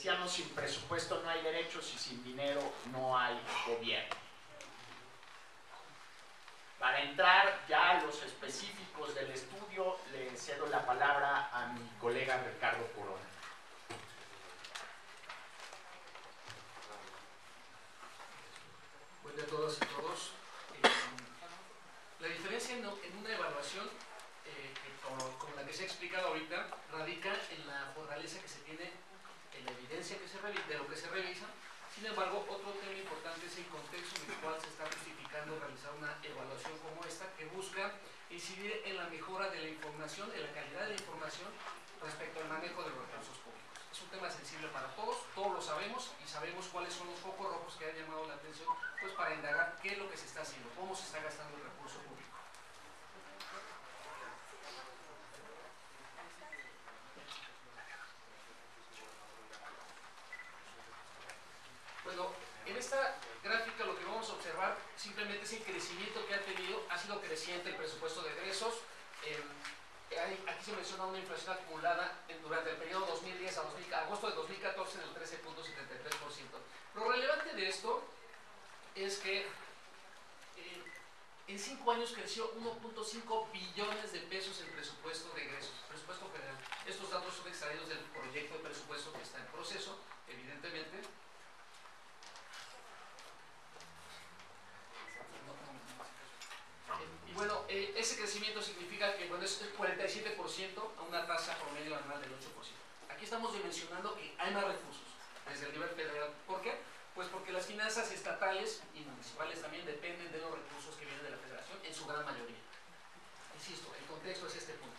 decíamos, sin presupuesto no hay derechos y sin dinero no hay gobierno. Para entrar ya a los específicos del estudio, le cedo la palabra a mi colega Ricardo Corona. Buen día a todas y todos. La diferencia en una evaluación como la que se ha explicado ahorita radica en la fortaleza que se tiene en la evidencia de lo que se revisa. Sin embargo, otro tema importante es el contexto en el cual se está justificando realizar una evaluación como esta, que busca incidir en la mejora de la información, en la calidad de la información respecto al manejo de los recursos públicos. Es un tema sensible para todos lo sabemos y sabemos cuáles son los focos rojos que han llamado la atención, pues para indagar qué es lo que se está haciendo, cómo se está gastando el recurso público. Bueno, en esta gráfica lo que vamos a observar simplemente es el crecimiento que ha tenido, ha sido creciente el presupuesto de egresos. Aquí se menciona una inflación acumulada durante el periodo 2010 a agosto de 2014 del 13.73%. Lo relevante de esto es que en 5 años creció 1.5 billones de pesos el presupuesto de egresos, presupuesto federal. Estos datos son extraídos del proyecto de presupuesto que está en proceso, evidentemente. Y bueno, ese crecimiento significa que bueno, es el 47% a una tasa promedio anual del 8%. Aquí estamos dimensionando que hay más recursos desde el nivel federal. ¿Por qué? Pues porque las finanzas estatales y municipales también dependen de los recursos que vienen de la federación en su gran mayoría. Insisto, el contexto es este punto.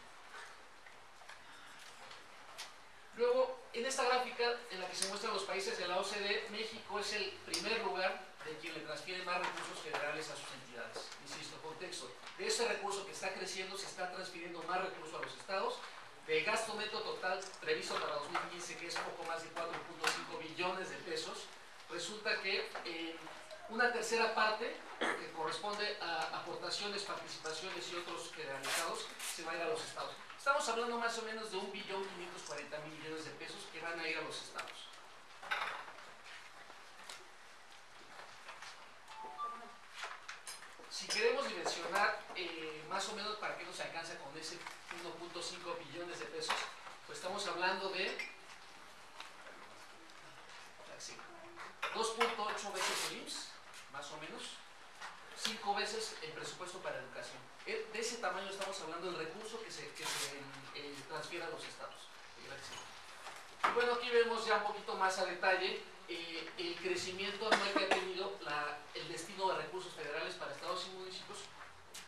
Luego, en esta gráfica en la que se muestran los países de la OCDE, México es el primer lugar de quien le transfiere más recursos federales a sus entidades. Insisto, contexto. De ese recurso que está creciendo, se está transfiriendo más recursos a los estados. Del gasto neto total previsto para 2015, que es poco más de 4.5 billones de pesos, resulta que una tercera parte, que corresponde a aportaciones, participaciones y otros federalizados, se va a ir a los estados. Estamos hablando más o menos de 1.540.000 millones de pesos que van a ir a los estados. Si queremos dimensionar más o menos para qué nos alcanza con ese 1.5 billones de pesos, pues estamos hablando de 2.8 veces el IMSS, más o menos, 5 veces el presupuesto para educación. De ese tamaño estamos hablando del recurso que se transfiere a los estados. Gracias. Y bueno, aquí vemos ya un poquito más a detalle el crecimiento anual que ha tenido el destino de recursos federales para estados y municipios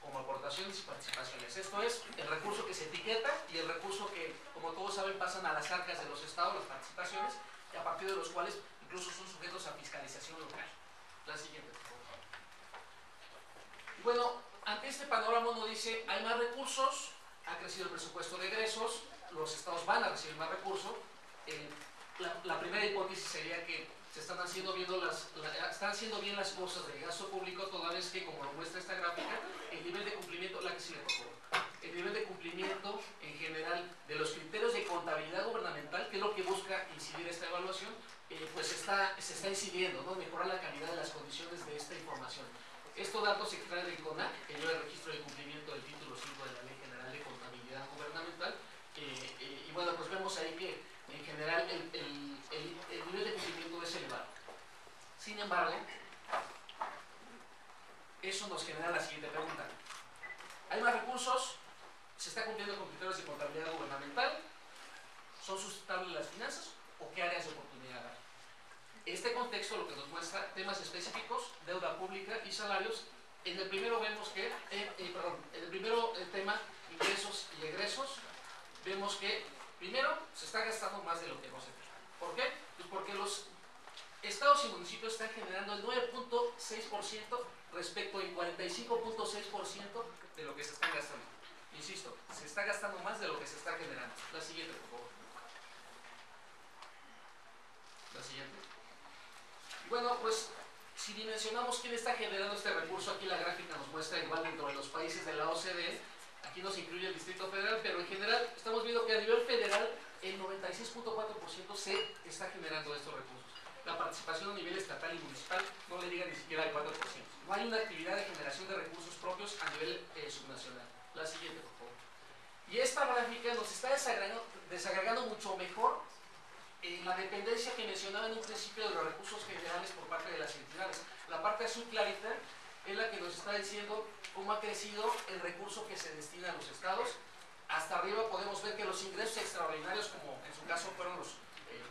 como aportaciones y participaciones. Esto es el recurso que se etiqueta y el recurso que, como todos saben, pasan a las arcas de los estados, las participaciones, y a partir de los cuales incluso son sujetos a fiscalización local. La siguiente, por favor. Bueno, ante este panorama uno dice, hay más recursos, ha crecido el presupuesto de egresos, los estados van a recibir más recursos. La primera hipótesis sería que se están haciendo bien las cosas del gasto público, toda vez que, como lo muestra esta gráfica, el nivel de cumplimiento, el nivel de cumplimiento en general de los criterios de contabilidad gubernamental, que es lo que busca incidir esta evaluación, pues se está incidiendo, ¿no? Mejorar la calidad de las condiciones de esta información. Estos datos se extraen del CONAC, que lleva el registro de cumplimiento del título 5 de la Ley General de Contabilidad Gubernamental, y bueno, pues vemos ahí que en general el nivel de cumplimiento es elevado. Sin embargo, eso nos genera la siguiente pregunta. ¿Hay más recursos? ¿Se está cumpliendo con criterios de contabilidad gubernamental? ¿Son sustentables las finanzas? ¿O qué áreas de oportunidad hay? Este contexto lo que nos muestra temas específicos, deuda pública y salarios. En el primero vemos que, el tema ingresos y egresos, vemos que primero se está gastando más de lo que no se tiene. ¿Por qué? Pues porque los estados y municipios están generando el 9.6% respecto al 45.6% de lo que se está gastando. Insisto, se está gastando más de lo que se está generando. La siguiente, por favor. La siguiente. Bueno, pues si dimensionamos quién está generando este recurso, aquí la gráfica nos muestra igual dentro de los países de la OCDE. Aquí nos incluye el Distrito Federal, pero en general estamos viendo que a nivel federal el 96.4% se está generando estos recursos. La participación a nivel estatal y municipal no le llega ni siquiera al 4%. No hay una actividad de generación de recursos propios a nivel subnacional. La siguiente, por favor. Y esta gráfica nos está desagregando mucho mejor la dependencia que mencionaba en un principio de los recursos generales por parte de las entidades. La parte azul clarita es la que nos está diciendo cómo ha crecido el recurso que se destina a los estados. Hasta arriba podemos ver que los ingresos extraordinarios, como en su caso fueron los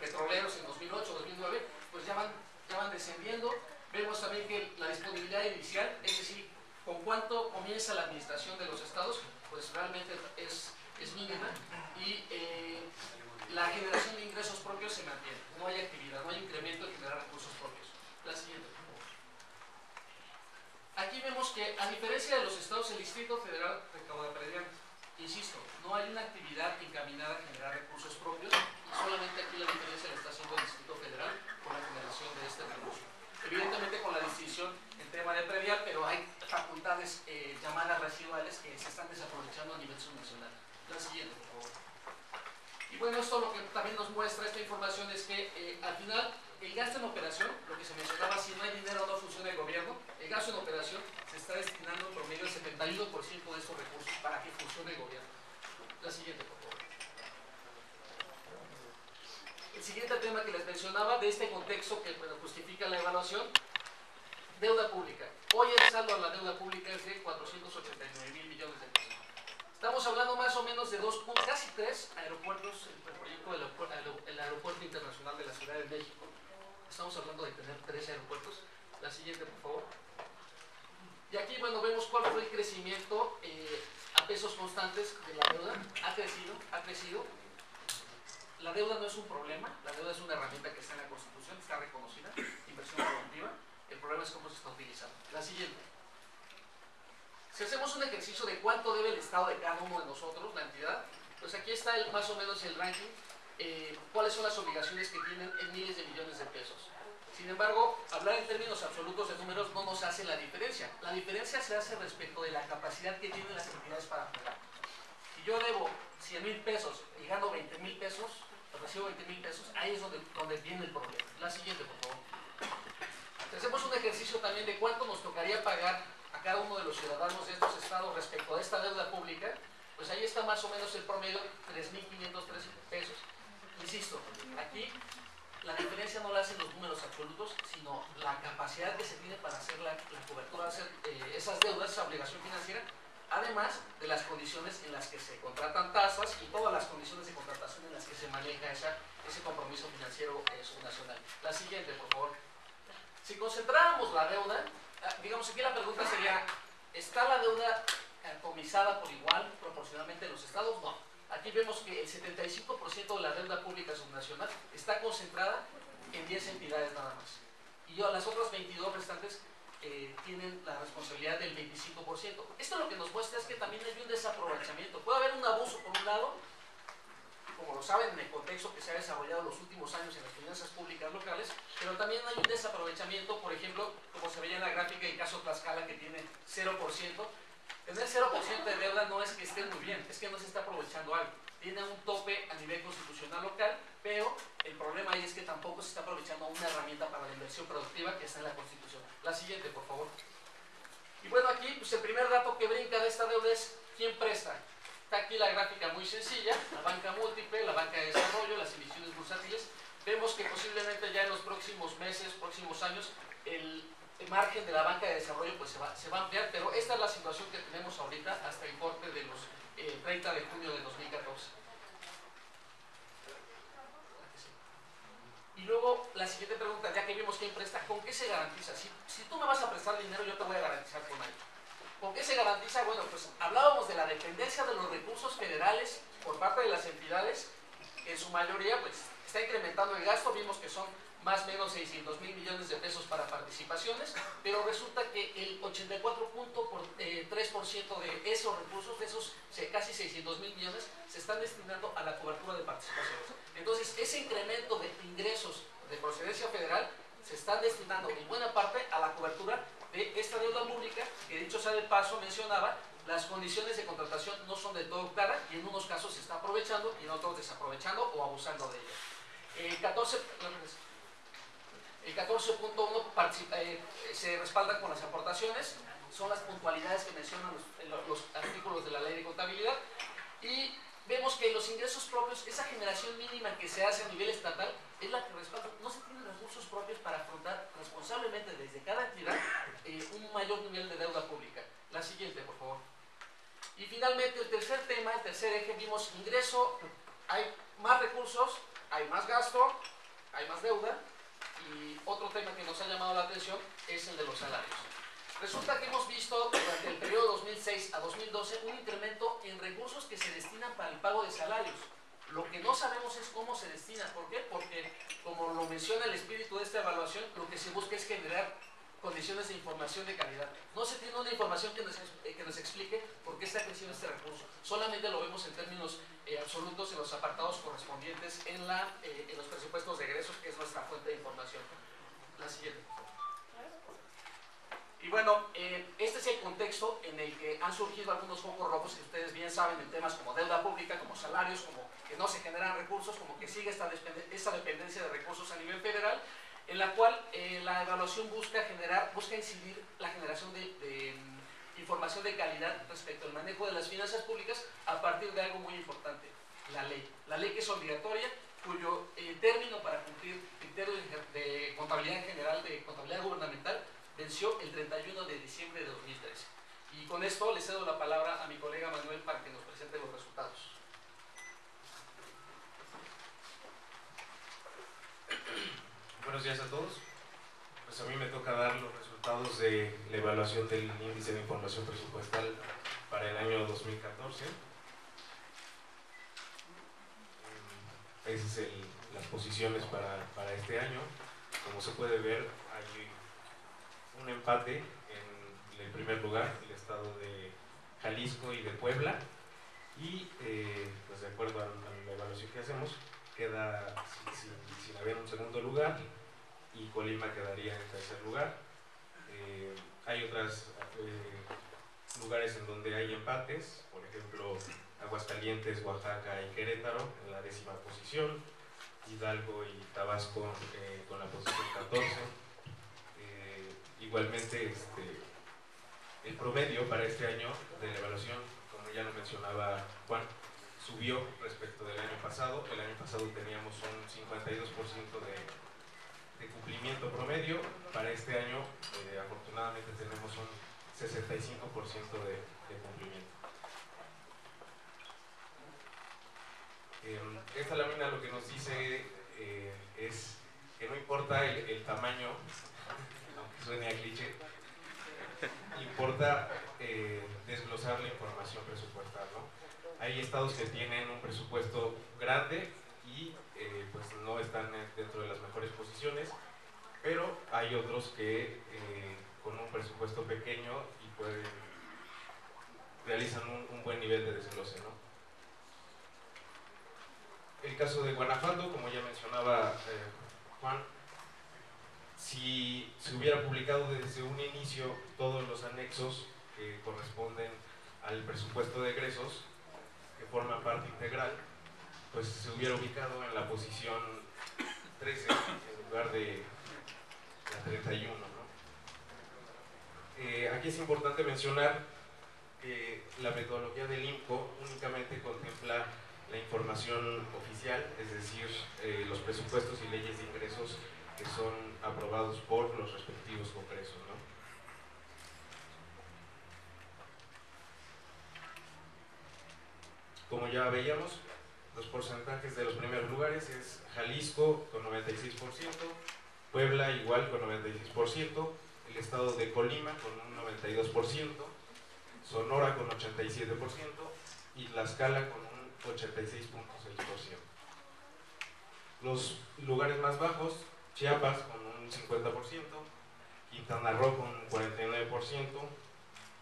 petroleros en 2008-2009, pues ya van descendiendo. Vemos también que la disponibilidad inicial, es decir, con cuánto comienza la administración de los estados, pues realmente es mínima, y la generación de ingresos propios se mantiene. No hay actividad, no hay incremento en generar recursos propios. La siguiente, por favor. Aquí vemos que, a diferencia de los estados, el Distrito Federal recauda predial. Insisto, no hay una actividad encaminada a generar recursos propios, y solamente aquí la diferencia la está haciendo el Distrito Federal con la generación de este recurso. Evidentemente con la distinción en tema de predial, pero hay facultades llamadas residuales que se están desaprovechando a nivel subnacional. La siguiente, por favor. Y bueno, esto lo que también nos muestra esta información es que al final el gasto en operación, lo que se mencionaba, si no hay dinero no funciona el gobierno, el gasto en operación se está destinando en promedio el 71% de estos recursos para que funcione el gobierno. La siguiente, por favor. El siguiente tema que les mencionaba de este contexto que justifica la evaluación, deuda pública. Hoy el saldo a la deuda pública es de 489,000 millones de pesos. Estamos hablando más o menos de casi tres aeropuertos, el proyecto del Aeropuerto Internacional de la Ciudad de México. Estamos hablando de tener 3 aeropuertos. La siguiente, por favor. Y aquí, bueno, vemos cuál fue el crecimiento a pesos constantes de la deuda. Ha crecido. La deuda no es un problema, la deuda es una herramienta que está en la Constitución, está reconocida, inversión productiva. El problema es cómo se está utilizando. La siguiente. Si hacemos un ejercicio de cuánto debe el Estado de cada uno de nosotros, la entidad, pues aquí está más o menos el ranking, cuáles son las obligaciones que tienen en miles de millones de pesos. Sin embargo, hablar en términos absolutos de números no nos hace la diferencia. La diferencia se hace respecto de la capacidad que tienen las entidades para pagar. Si yo debo 100,000 pesos y gano 20,000 pesos, recibo 20,000 pesos, ahí es donde viene el problema. La siguiente, por favor. Si hacemos un ejercicio también de cuánto nos tocaría pagar a cada uno de los ciudadanos de estos estados respecto a esta deuda pública, pues ahí está más o menos el promedio, 3,513 pesos. Insisto, aquí la diferencia no la hacen los números absolutos, sino la capacidad que se tiene para hacer la cobertura, hacer esas deudas, esa obligación financiera, además de las condiciones en las que se contratan tasas y todas las condiciones de contratación en las que se maneja ese compromiso financiero subnacional. La siguiente, por favor. Si concentráramos la deuda, digamos aquí la pregunta sería, ¿está la deuda atomizada por igual proporcionalmente en los estados? No. Aquí vemos que el 75% de la deuda pública subnacional está concentrada en 10 entidades nada más. Y las otras 22 restantes tienen la responsabilidad del 25%. Esto lo que nos muestra es que también hay un desaprovechamiento. Puede haber un abuso por un lado, como lo saben en el contexto que se ha desarrollado en los últimos años en las finanzas públicas locales, pero también hay un desaprovechamiento, por ejemplo, como se veía en la gráfica el caso Tlaxcala, que tiene 0%. Tener 0% de deuda no es que esté muy bien, es que no se está aprovechando algo. Tiene un tope a nivel constitucional local, pero el problema ahí es que tampoco se está aprovechando una herramienta para la inversión productiva que está en la Constitución. La siguiente, por favor. Y bueno, aquí pues el primer dato que brinca de esta deuda es quién presta. Está aquí la gráfica muy sencilla, la banca múltiple, la banca de desarrollo, las emisiones bursátiles. Vemos que posiblemente ya en los próximos meses, próximos años, el margen de la banca de desarrollo pues se va a ampliar, pero esta es la situación que tenemos ahorita hasta el corte de los 30 de junio de 2014. Y luego la siguiente pregunta, ya que vimos quién presta, ¿con qué se garantiza? Si tú me vas a prestar dinero, yo te voy a garantizar con algo. ¿Con qué se garantiza? Bueno, pues hablábamos de la dependencia de los recursos federales por parte de las entidades, que en su mayoría pues está incrementando el gasto, vimos que son más o menos 600,000 millones de pesos para participaciones, pero resulta que el 84.3% de esos recursos, de esos casi 600,000 millones, se están destinando a la cobertura de participaciones. Entonces, ese incremento de ingresos de procedencia federal se están destinando en buena parte a la cobertura de esta deuda pública, que dicho sea de paso mencionaba las condiciones de contratación no son del todo claras y en unos casos se está aprovechando y en otros desaprovechando o abusando de ellas. El 14.1 se respalda con las aportaciones, son las puntualidades que mencionan los artículos de la ley de contabilidad, y vemos que los ingresos propios, esa generación mínima que se hace a nivel estatal, es la que respalda. No se tienen recursos propios para afrontar responsablemente desde cada entidad un mayor nivel de deuda pública. La siguiente, por favor. Y finalmente, el tercer tema, el tercer eje, vimos ingreso, hay más recursos, hay más gasto, hay más deuda, y otro tema que nos ha llamado la atención es el de los salarios. Resulta que hemos visto durante el periodo 2006 a 2012 un incremento en recursos que se destinan para el pago de salarios. Lo que no sabemos es cómo se destina. ¿Por qué? Porque, como lo menciona el espíritu de esta evaluación, lo que se busca es generar condiciones de información de calidad. No se tiene una información que nos explique por qué está creciendo este recurso. Solamente lo vemos en términos absolutos en los apartados correspondientes en los presupuestos de egresos, que es nuestra fuente de información. La siguiente. Y bueno, este es el contexto en el que han surgido algunos focos rojos que ustedes bien saben en temas como deuda pública, como salarios, como que no se generan recursos, como que sigue esta dependencia de recursos a nivel federal, en la cual la evaluación busca incidir la generación de información de calidad respecto al manejo de las finanzas públicas a partir de algo muy importante, la ley. La ley que es obligatoria, cuyo término para cumplir criterios de contabilidad general, de contabilidad gubernamental, venció el 31 de diciembre de 2013. Y con esto le cedo la palabra a mi colega Manuel para que nos presente los resultados. Buenos días a todos. Pues a mí me toca dar los resultados de la evaluación del índice de información presupuestal para el año 2014. Esas son las posiciones para este año. Como se puede ver, hay un empate en el primer lugar, el estado de Jalisco y de Puebla, y pues de acuerdo a la evaluación que hacemos, queda sin haber un segundo lugar, y Colima quedaría en tercer lugar. Hay otros lugares en donde hay empates, por ejemplo Aguascalientes, Oaxaca y Querétaro en la 10ª posición, Hidalgo y Tabasco con la posición 14. Igualmente el promedio para este año de la evaluación, como ya lo mencionaba Juan, subió respecto del año pasado. El año pasado teníamos un 52% de cumplimiento promedio. Para este año afortunadamente tenemos un 65% de cumplimiento. Esta lámina lo que nos dice es que no importa el tamaño, aunque suene a cliché, importa desglosar la información presupuestal, ¿no? Hay estados que tienen un presupuesto grande y pues no están dentro de las mejores posiciones, pero hay otros que con un presupuesto pequeño y realizan un buen nivel de desglose, ¿no? El caso de Guanajuato, como ya mencionaba Juan, si se hubiera publicado desde un inicio todos los anexos que corresponden al presupuesto de egresos, que forman parte integral, pues se hubiera ubicado en la posición 13 en lugar de la 31, ¿no? Aquí es importante mencionar que la metodología del IMCO únicamente contempla la información oficial, es decir, los presupuestos y leyes de ingresos que son aprobados por los respectivos congresos, ¿no? Como ya veíamos, los porcentajes de los primeros lugares es Jalisco con 96%, Puebla igual con 96%, el estado de Colima con un 92%, Sonora con 87% y Tlaxcala con un 86.6%. Los lugares más bajos, Chiapas con un 50%, Quintana Roo con un 49%,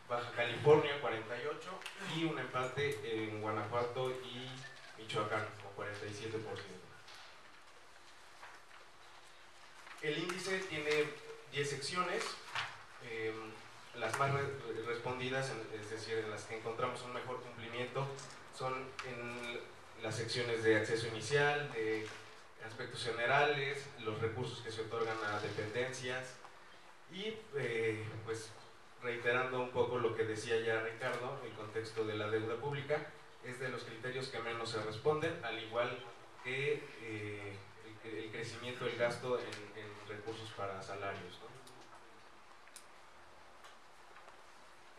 Baja California 48% y un empate en Guanajuato y Michoacán con 47%. El índice tiene 10 secciones. las más respondidas, es decir, en las que encontramos un mejor cumplimiento, son en las secciones de acceso inicial, de aspectos generales, los recursos que se otorgan a dependencias y pues reiterando un poco lo que decía ya Ricardo, el contexto de la deuda pública es de los criterios que menos se responden, al igual que el crecimiento del gasto en recursos para salarios, ¿no?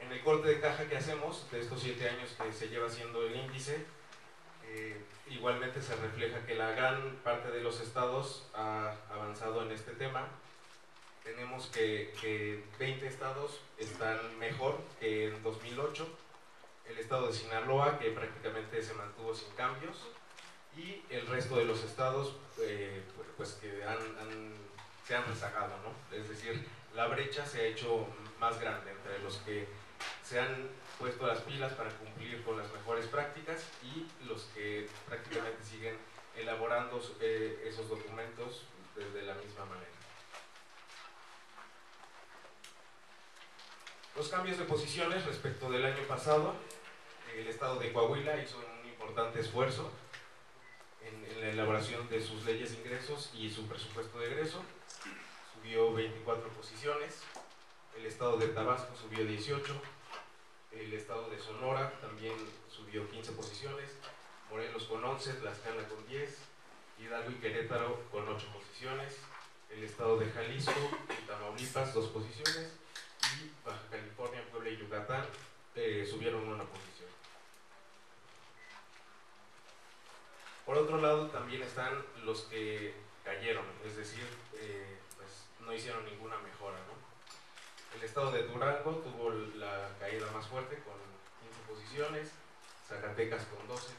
En el corte de caja que hacemos de estos 7 años que se lleva haciendo el índice, igualmente se refleja que la gran parte de los estados ha avanzado en este tema. Tenemos que 20 estados están mejor que en 2008, el estado de Sinaloa, que prácticamente se mantuvo sin cambios, y el resto de los estados pues que se han rezagado, ¿no? Es decir, la brecha se ha hecho más grande entre los que se han puesto las pilas para cumplir con las mejores prácticas y los que prácticamente siguen elaborando esos documentos de la misma manera. Los cambios de posiciones respecto del año pasado, el estado de Coahuila hizo un importante esfuerzo en la elaboración de sus leyes de ingresos y su presupuesto de egreso, subió 24 posiciones, el estado de Tabasco subió 18, el estado de Sonora también subió 15 posiciones, Morelos con 11, Tlaxcala con 10, Hidalgo y Querétaro con 8 posiciones, el estado de Jalisco y Tamaulipas 2 posiciones, y Baja California, Puebla y Yucatán subieron 1 posición. Por otro lado, también están los que cayeron, es decir, pues no hicieron ninguna mejora, ¿no? El estado de Durango tuvo la caída más fuerte con 15 posiciones, Zacatecas con 12,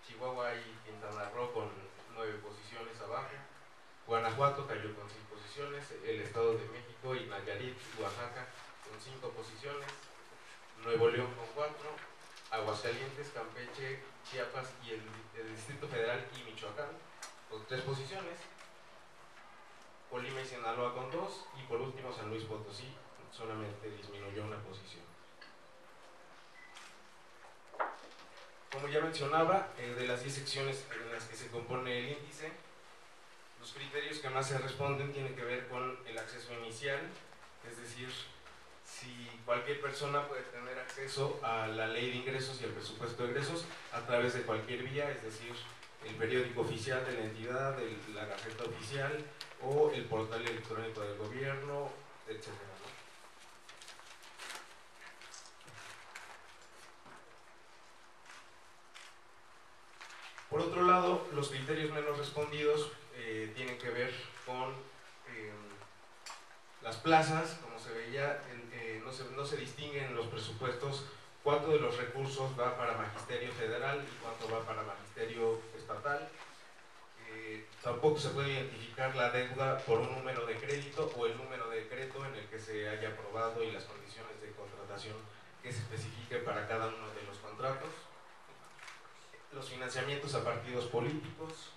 Chihuahua y Quintana Roo con 9 posiciones abajo, Guanajuato cayó con 6 posiciones, el estado de México y Nayarit, Oaxaca con 5 posiciones, Nuevo León con 4, Aguascalientes, Campeche, Chiapas y el Distrito Federal y Michoacán con 3 posiciones, Colima y Sinaloa con 2 y por último San Luis Potosí solamente disminuyó 1 posición. Como ya mencionaba, de las 10 secciones en las que se compone el índice, los criterios que más se responden tienen que ver con el acceso inicial, es decir, si cualquier persona puede tener acceso a la ley de ingresos y al presupuesto de egresos a través de cualquier vía, es decir, el periódico oficial de la entidad, la Gaceta Oficial o el portal electrónico del gobierno, etc. Por otro lado, los criterios menos respondidos tienen que ver con las plazas. Como se veía, no se distinguen en los presupuestos cuánto de los recursos va para magisterio federal y cuánto va para magisterio estatal. Tampoco se puede identificar la deuda por un número de crédito o el número de decreto en el que se haya aprobado y las condiciones de contratación que se especifique para cada uno de los contratos. Los financiamientos a partidos políticos,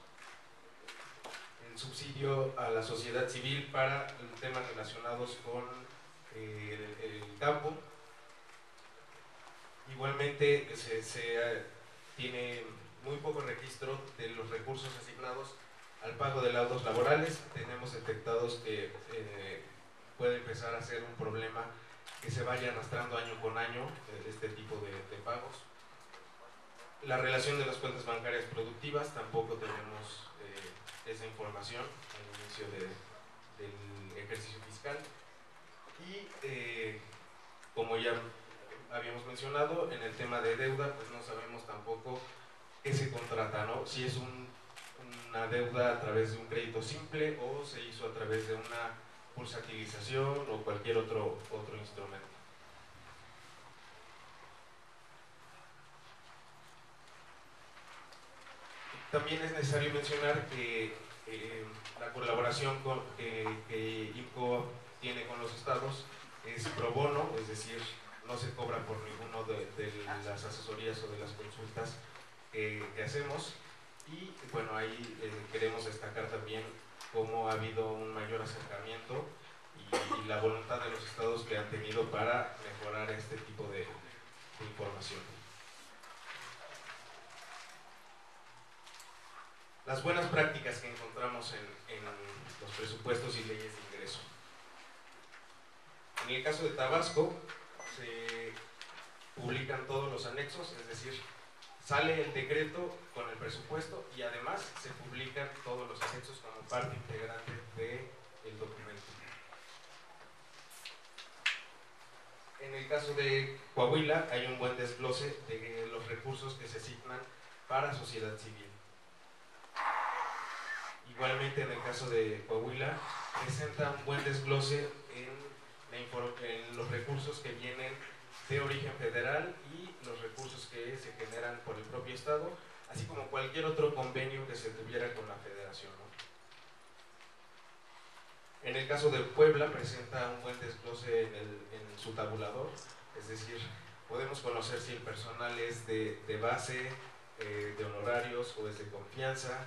el subsidio a la sociedad civil para temas relacionados con el campo. Igualmente se tiene muy poco registro de los recursos asignados al pago de laudos laborales. Tenemos detectados que puede empezar a ser un problema que se vaya arrastrando año con año este tipo de pagos. La relación de las cuentas bancarias productivas, tampoco tenemos esa información al inicio del ejercicio fiscal. Y como ya habíamos mencionado, en el tema de deuda, pues no sabemos tampoco qué se contrata, ¿no? Si es una deuda a través de un crédito simple o se hizo a través de una bursatilización o cualquier otro instrumento. También es necesario mencionar que la colaboración que IMCO tiene con los estados es pro bono, es decir, no se cobra por ninguno de las asesorías o de las consultas que hacemos. Y bueno, ahí queremos destacar también cómo ha habido un mayor acercamiento y la voluntad de los estados que han tenido para mejorar este tipo de información. Las buenas prácticas que encontramos en los presupuestos y leyes de ingreso. En el caso de Tabasco, se publican todos los anexos, es decir, sale el decreto con el presupuesto y además se publican todos los anexos como parte integrante del documento. En el caso de Coahuila hay un buen desglose de los recursos que se asignan para sociedad civil. Igualmente en el caso de Coahuila presenta un buen desglose en los recursos que vienen de origen federal y los recursos que se generan por el propio estado, así como cualquier otro convenio que se tuviera con la federación, ¿no? En el caso de Puebla presenta un buen desglose en su tabulador, es decir, podemos conocer si el personal es de base, de honorarios o es de confianza,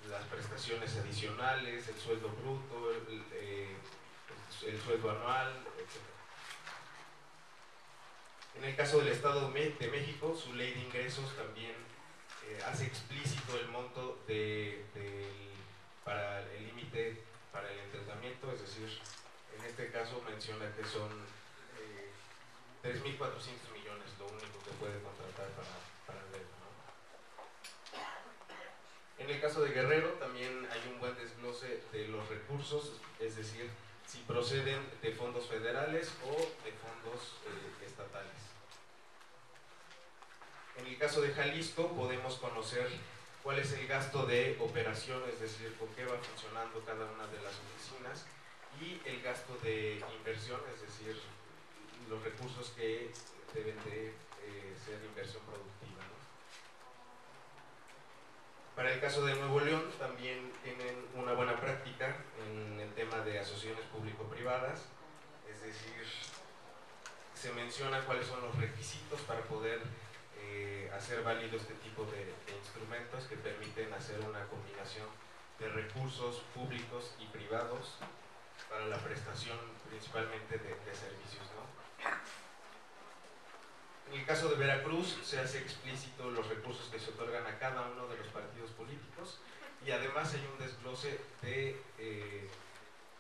las prestaciones adicionales, el sueldo bruto, el sueldo anual, etc. En el caso del Estado de México, su ley de ingresos también hace explícito el monto para el límite para el endeudamiento, es decir, en este caso menciona que son 3.400 millones lo único que puede contratar para el deuda, ¿no? En el caso de Guerrero también hay un buen desglose de los recursos, es decir, si proceden de fondos federales o de fondos estatales. En el caso de Jalisco podemos conocer cuál es el gasto de operación, es decir, con qué va funcionando cada una de las oficinas, y el gasto de inversión, es decir, los recursos que deben de ser inversión productiva, ¿no? Para el caso de Nuevo León también tienen una buena práctica en el tema de asociaciones público-privadas, es decir, se menciona cuáles son los requisitos para poder hacer válido este tipo de instrumentos que permiten hacer una combinación de recursos públicos y privados para la prestación principalmente de servicios, ¿no? En el caso de Veracruz se hace explícito los recursos que se otorgan a cada uno de los partidos políticos y además hay un desglose de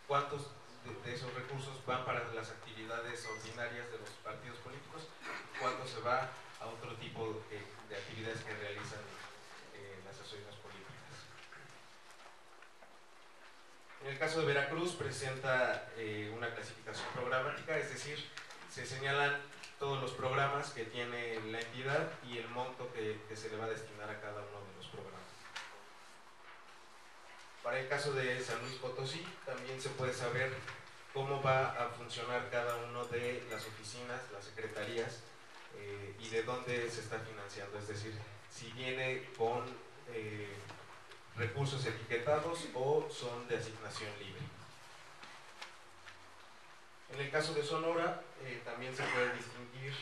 cuántos de esos recursos van para las actividades ordinarias de los partidos políticos y cuánto se va a otro tipo de actividades que realizan las asociaciones políticas. En el caso de Veracruz presenta una clasificación programática, es decir, se señalan todos los programas que tiene la entidad y el monto que se le va a destinar a cada uno de los programas. Para el caso de San Luis Potosí también se puede saber cómo va a funcionar cada uno de las oficinas, las secretarías y de dónde se está financiando, es decir, si viene con recursos etiquetados o son de asignación libre. En el caso de Sonora también se puede distinguir,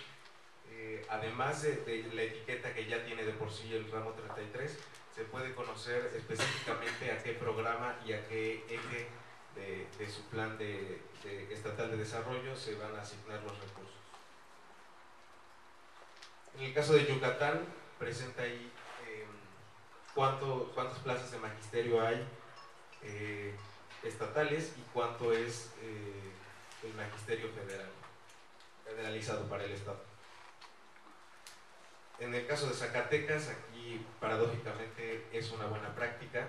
además de la etiqueta que ya tiene de por sí el ramo 33, se puede conocer específicamente a qué programa y a qué eje de su plan estatal de desarrollo se van a asignar los recursos. En el caso de Yucatán, presenta ahí cuántas plazas de magisterio hay estatales y cuánto es el magisterio federalizado para el Estado. En el caso de Zacatecas, aquí paradójicamente es una buena práctica.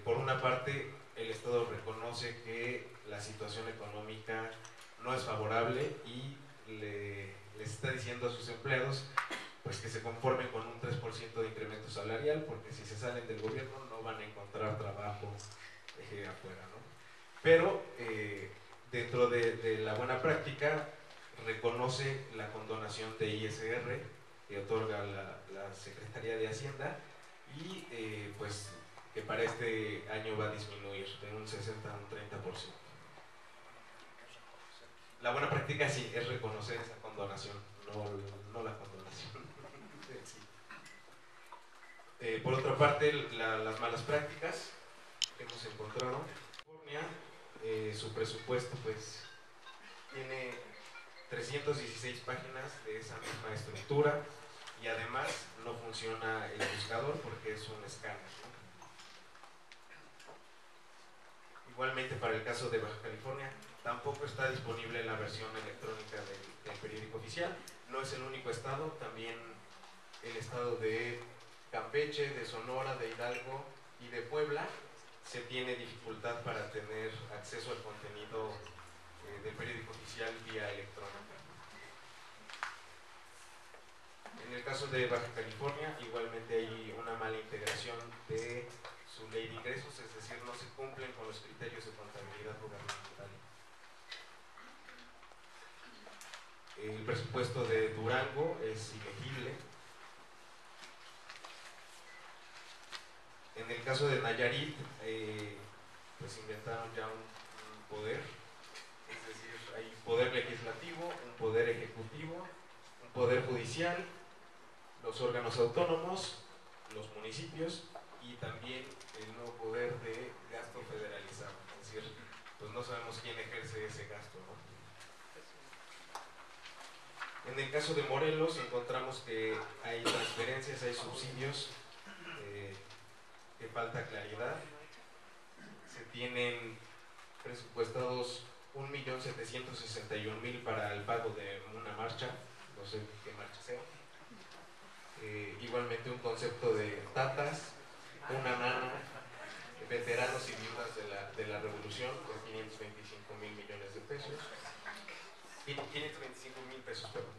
Por una parte, el Estado reconoce que la situación económica no es favorable y les está diciendo a sus empleados pues que se conformen con un 3% de incremento salarial, porque si se salen del gobierno no van a encontrar trabajo afuera, ¿no? Pero dentro de la buena práctica reconoce la condonación de ISR que otorga la Secretaría de Hacienda y pues que para este año va a disminuir de un 60 a un 30%. La buena práctica sí es reconocer esa condonación, no la condonación. Sí. Por otra parte, las malas prácticas que hemos encontrado. California su presupuesto pues tiene 316 páginas de esa misma estructura y además no funciona el buscador porque es un escáner, ¿no? Igualmente para el caso de Baja California tampoco está disponible la versión electrónica del periódico oficial. No es el único estado, también el estado de Campeche, de Sonora, de Hidalgo y de Puebla se tiene dificultad para tener acceso al contenido del periódico oficial vía electrónica. En el caso de Baja California, igualmente hay una mala integración de su ley de ingresos, es decir, no se cumplen con los criterios de contabilidad gubernamental. El presupuesto de Durango es ilegible. En el caso de Nayarit, pues inventaron ya un poder, es decir, hay poder legislativo, un poder ejecutivo, un poder judicial, los órganos autónomos, los municipios y también el nuevo poder de gasto federalizado, es decir, pues no sabemos quién ejerce ese gasto, ¿no? En el caso de Morelos encontramos que hay transferencias, hay subsidios, que falta claridad. Se tienen presupuestados 1.761.000 para el pago de una marcha, no sé qué marcha sea. Igualmente un concepto de tatas, una nana, veteranos y viudas de la revolución por 525.000 millones de pesos. 525.000 pesos, perdón.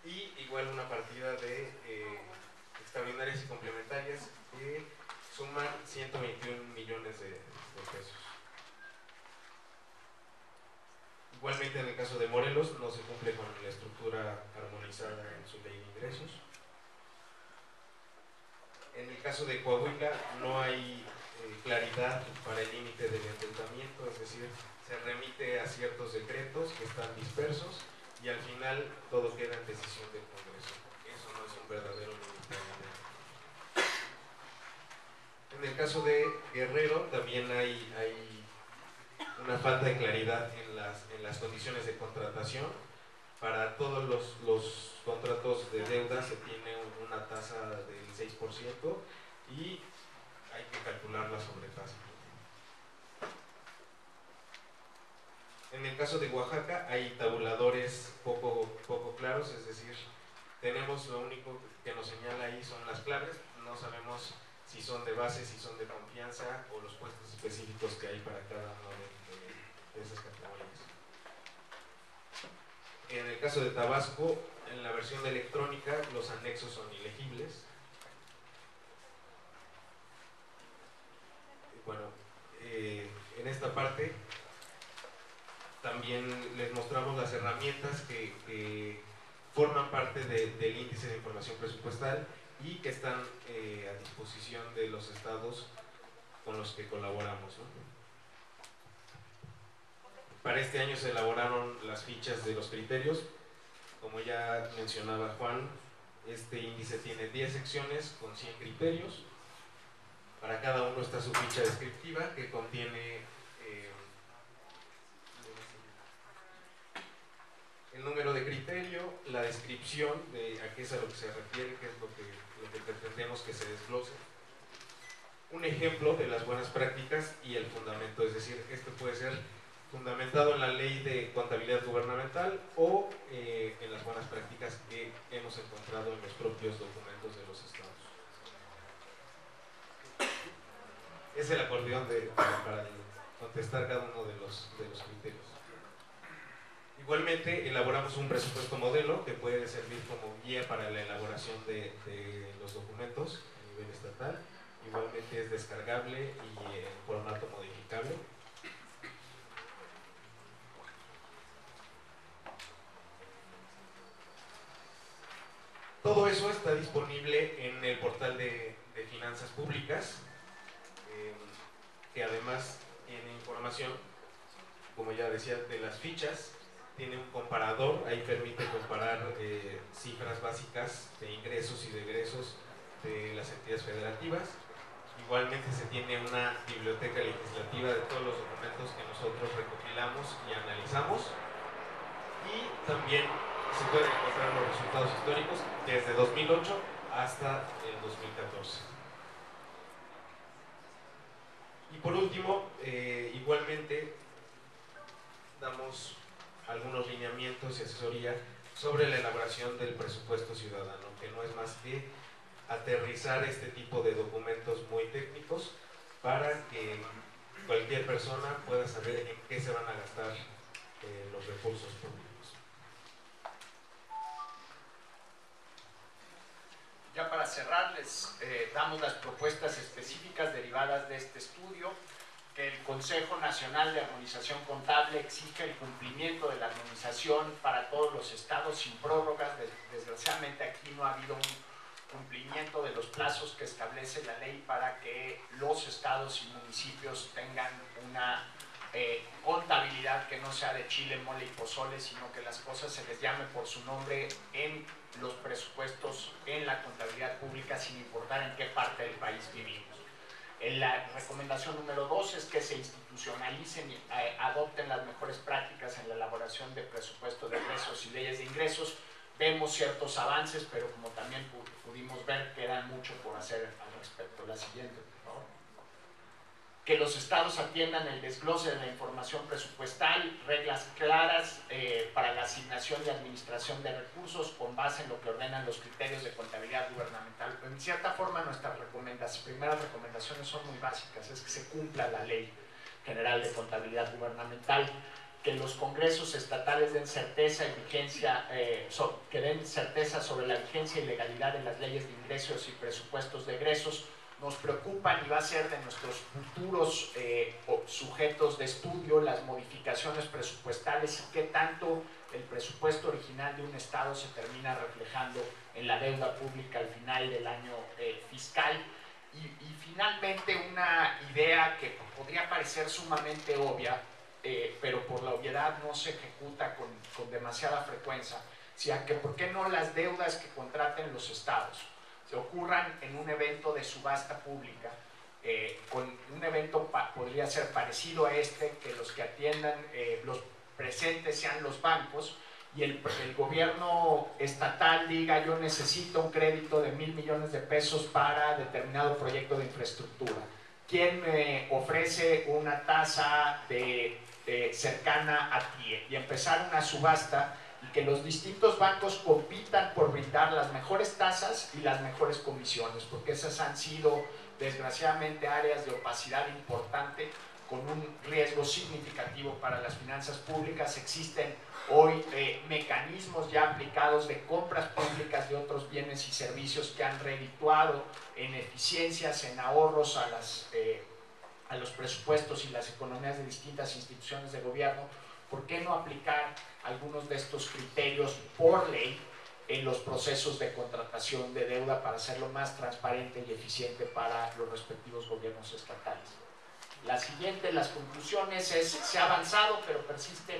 Y igual una partida de extraordinarias y complementarias que suman 121 millones de pesos. Igualmente en el caso de Morelos no se cumple con la estructura armonizada en su ley de ingresos. En el caso de Coahuila no hay claridad para el límite del endeudamiento, es decir, se remite a ciertos decretos que están dispersos y al final todo queda en decisión del Congreso. Eso no es un verdadero límite de endeudamiento. En el caso de Guerrero también hay una falta de claridad en las condiciones de contratación. Para todos los contratos de deuda se tiene una tasa del 6% y hay que calcular la sobretasa. En el caso de Oaxaca hay tabuladores poco claros, es decir, tenemos lo único que nos señala ahí son las claves, no sabemos si son de base, si son de confianza o los puestos específicos que hay para cada una de esas categorías. En el caso de Tabasco, en la versión electrónica los anexos son ilegibles. Bueno, en esta parte también les mostramos las herramientas que forman parte del índice de información presupuestal y que están a disposición de los estados con los que colaboramos, ¿no? Para este año se elaboraron las fichas de los criterios. Como ya mencionaba Juan, este índice tiene 10 secciones con 100 criterios. Para cada uno está su ficha descriptiva que contiene el número de criterio, la descripción de a qué es a lo que se refiere, qué es lo que pretendemos que se desglose, un ejemplo de las buenas prácticas y el fundamento, es decir, esto puede ser fundamentado en la ley de contabilidad gubernamental o en las buenas prácticas que hemos encontrado en los propios documentos de los estados. Es el acordeón para contestar cada uno de los criterios. Igualmente elaboramos un presupuesto modelo que puede servir como guía para la elaboración de los documentos a nivel estatal. Igualmente es descargable y en formato modificable. Todo eso está disponible en el portal de finanzas públicas, que además tiene información, como ya decía, de las fichas. Tiene un comparador, ahí permite comparar cifras básicas de ingresos y de egresos de las entidades federativas. Igualmente se tiene una biblioteca legislativa de todos los documentos documentos que nosotros recopilamos y analizamos, y también se pueden encontrar los resultados históricos desde 2008 hasta el 2014. Y por último, igualmente damos algunos lineamientos y asesoría sobre la elaboración del presupuesto ciudadano, que no es más que aterrizar este tipo de documentos muy técnicos para que cualquier persona pueda saber en qué se van a gastar los recursos públicos. Ya para cerrar, les damos las propuestas específicas derivadas de este estudio. Que el Consejo Nacional de Armonización Contable exige el cumplimiento de la armonización para todos los estados sin prórrogas. Desgraciadamente aquí no ha habido un cumplimiento de los plazos que establece la ley para que los estados y municipios tengan una contabilidad que no sea de chile, mole y pozole, sino que las cosas se les llame por su nombre en los presupuestos, en la contabilidad pública, sin importar en qué parte del país vivimos. La recomendación número 2 es que se institucionalicen y adopten las mejores prácticas en la elaboración de presupuestos de egresos y leyes de ingresos. Vemos ciertos avances, pero como también pudimos ver, quedan mucho por hacer al respecto. La siguiente, por favor. Que los estados atiendan el desglose de la información presupuestal, reglas claras para la asignación y administración de recursos con base en lo que ordenan los criterios de contabilidad gubernamental. En cierta forma, nuestras primeras recomendaciones son muy básicas, es que se cumpla la Ley General de Contabilidad Gubernamental, que los congresos estatales den certeza y vigencia, que den certeza sobre la vigencia y legalidad de las leyes de ingresos y presupuestos de egresos. Nos preocupan y va a ser de nuestros futuros sujetos de estudio las modificaciones presupuestales y qué tanto el presupuesto original de un estado se termina reflejando en la deuda pública al final del año fiscal. Y finalmente una idea que podría parecer sumamente obvia, pero por la obviedad no se ejecuta con demasiada frecuencia, o sea, que por qué no las deudas que contraten los estados se ocurran en un evento de subasta pública, con un evento podría ser parecido a este, que los que atiendan los presentes sean los bancos y el gobierno estatal diga: yo necesito un crédito de 1,000 millones de pesos para determinado proyecto de infraestructura. ¿Quién me ofrece una tasa cercana a TIE? Y empezar una subasta y que los distintos bancos compitan por brindar las mejores tasas y las mejores comisiones, porque esas han sido desgraciadamente áreas de opacidad importante con un riesgo significativo para las finanzas públicas. Existen hoy mecanismos ya aplicados de compras públicas de otros bienes y servicios que han redituado en eficiencias, en ahorros a los presupuestos y las economías de distintas instituciones de gobierno. ¿Por qué no aplicar algunos de estos criterios por ley en los procesos de contratación de deuda para hacerlo más transparente y eficiente para los respectivos gobiernos estatales? La siguiente, las conclusiones, se ha avanzado, pero persisten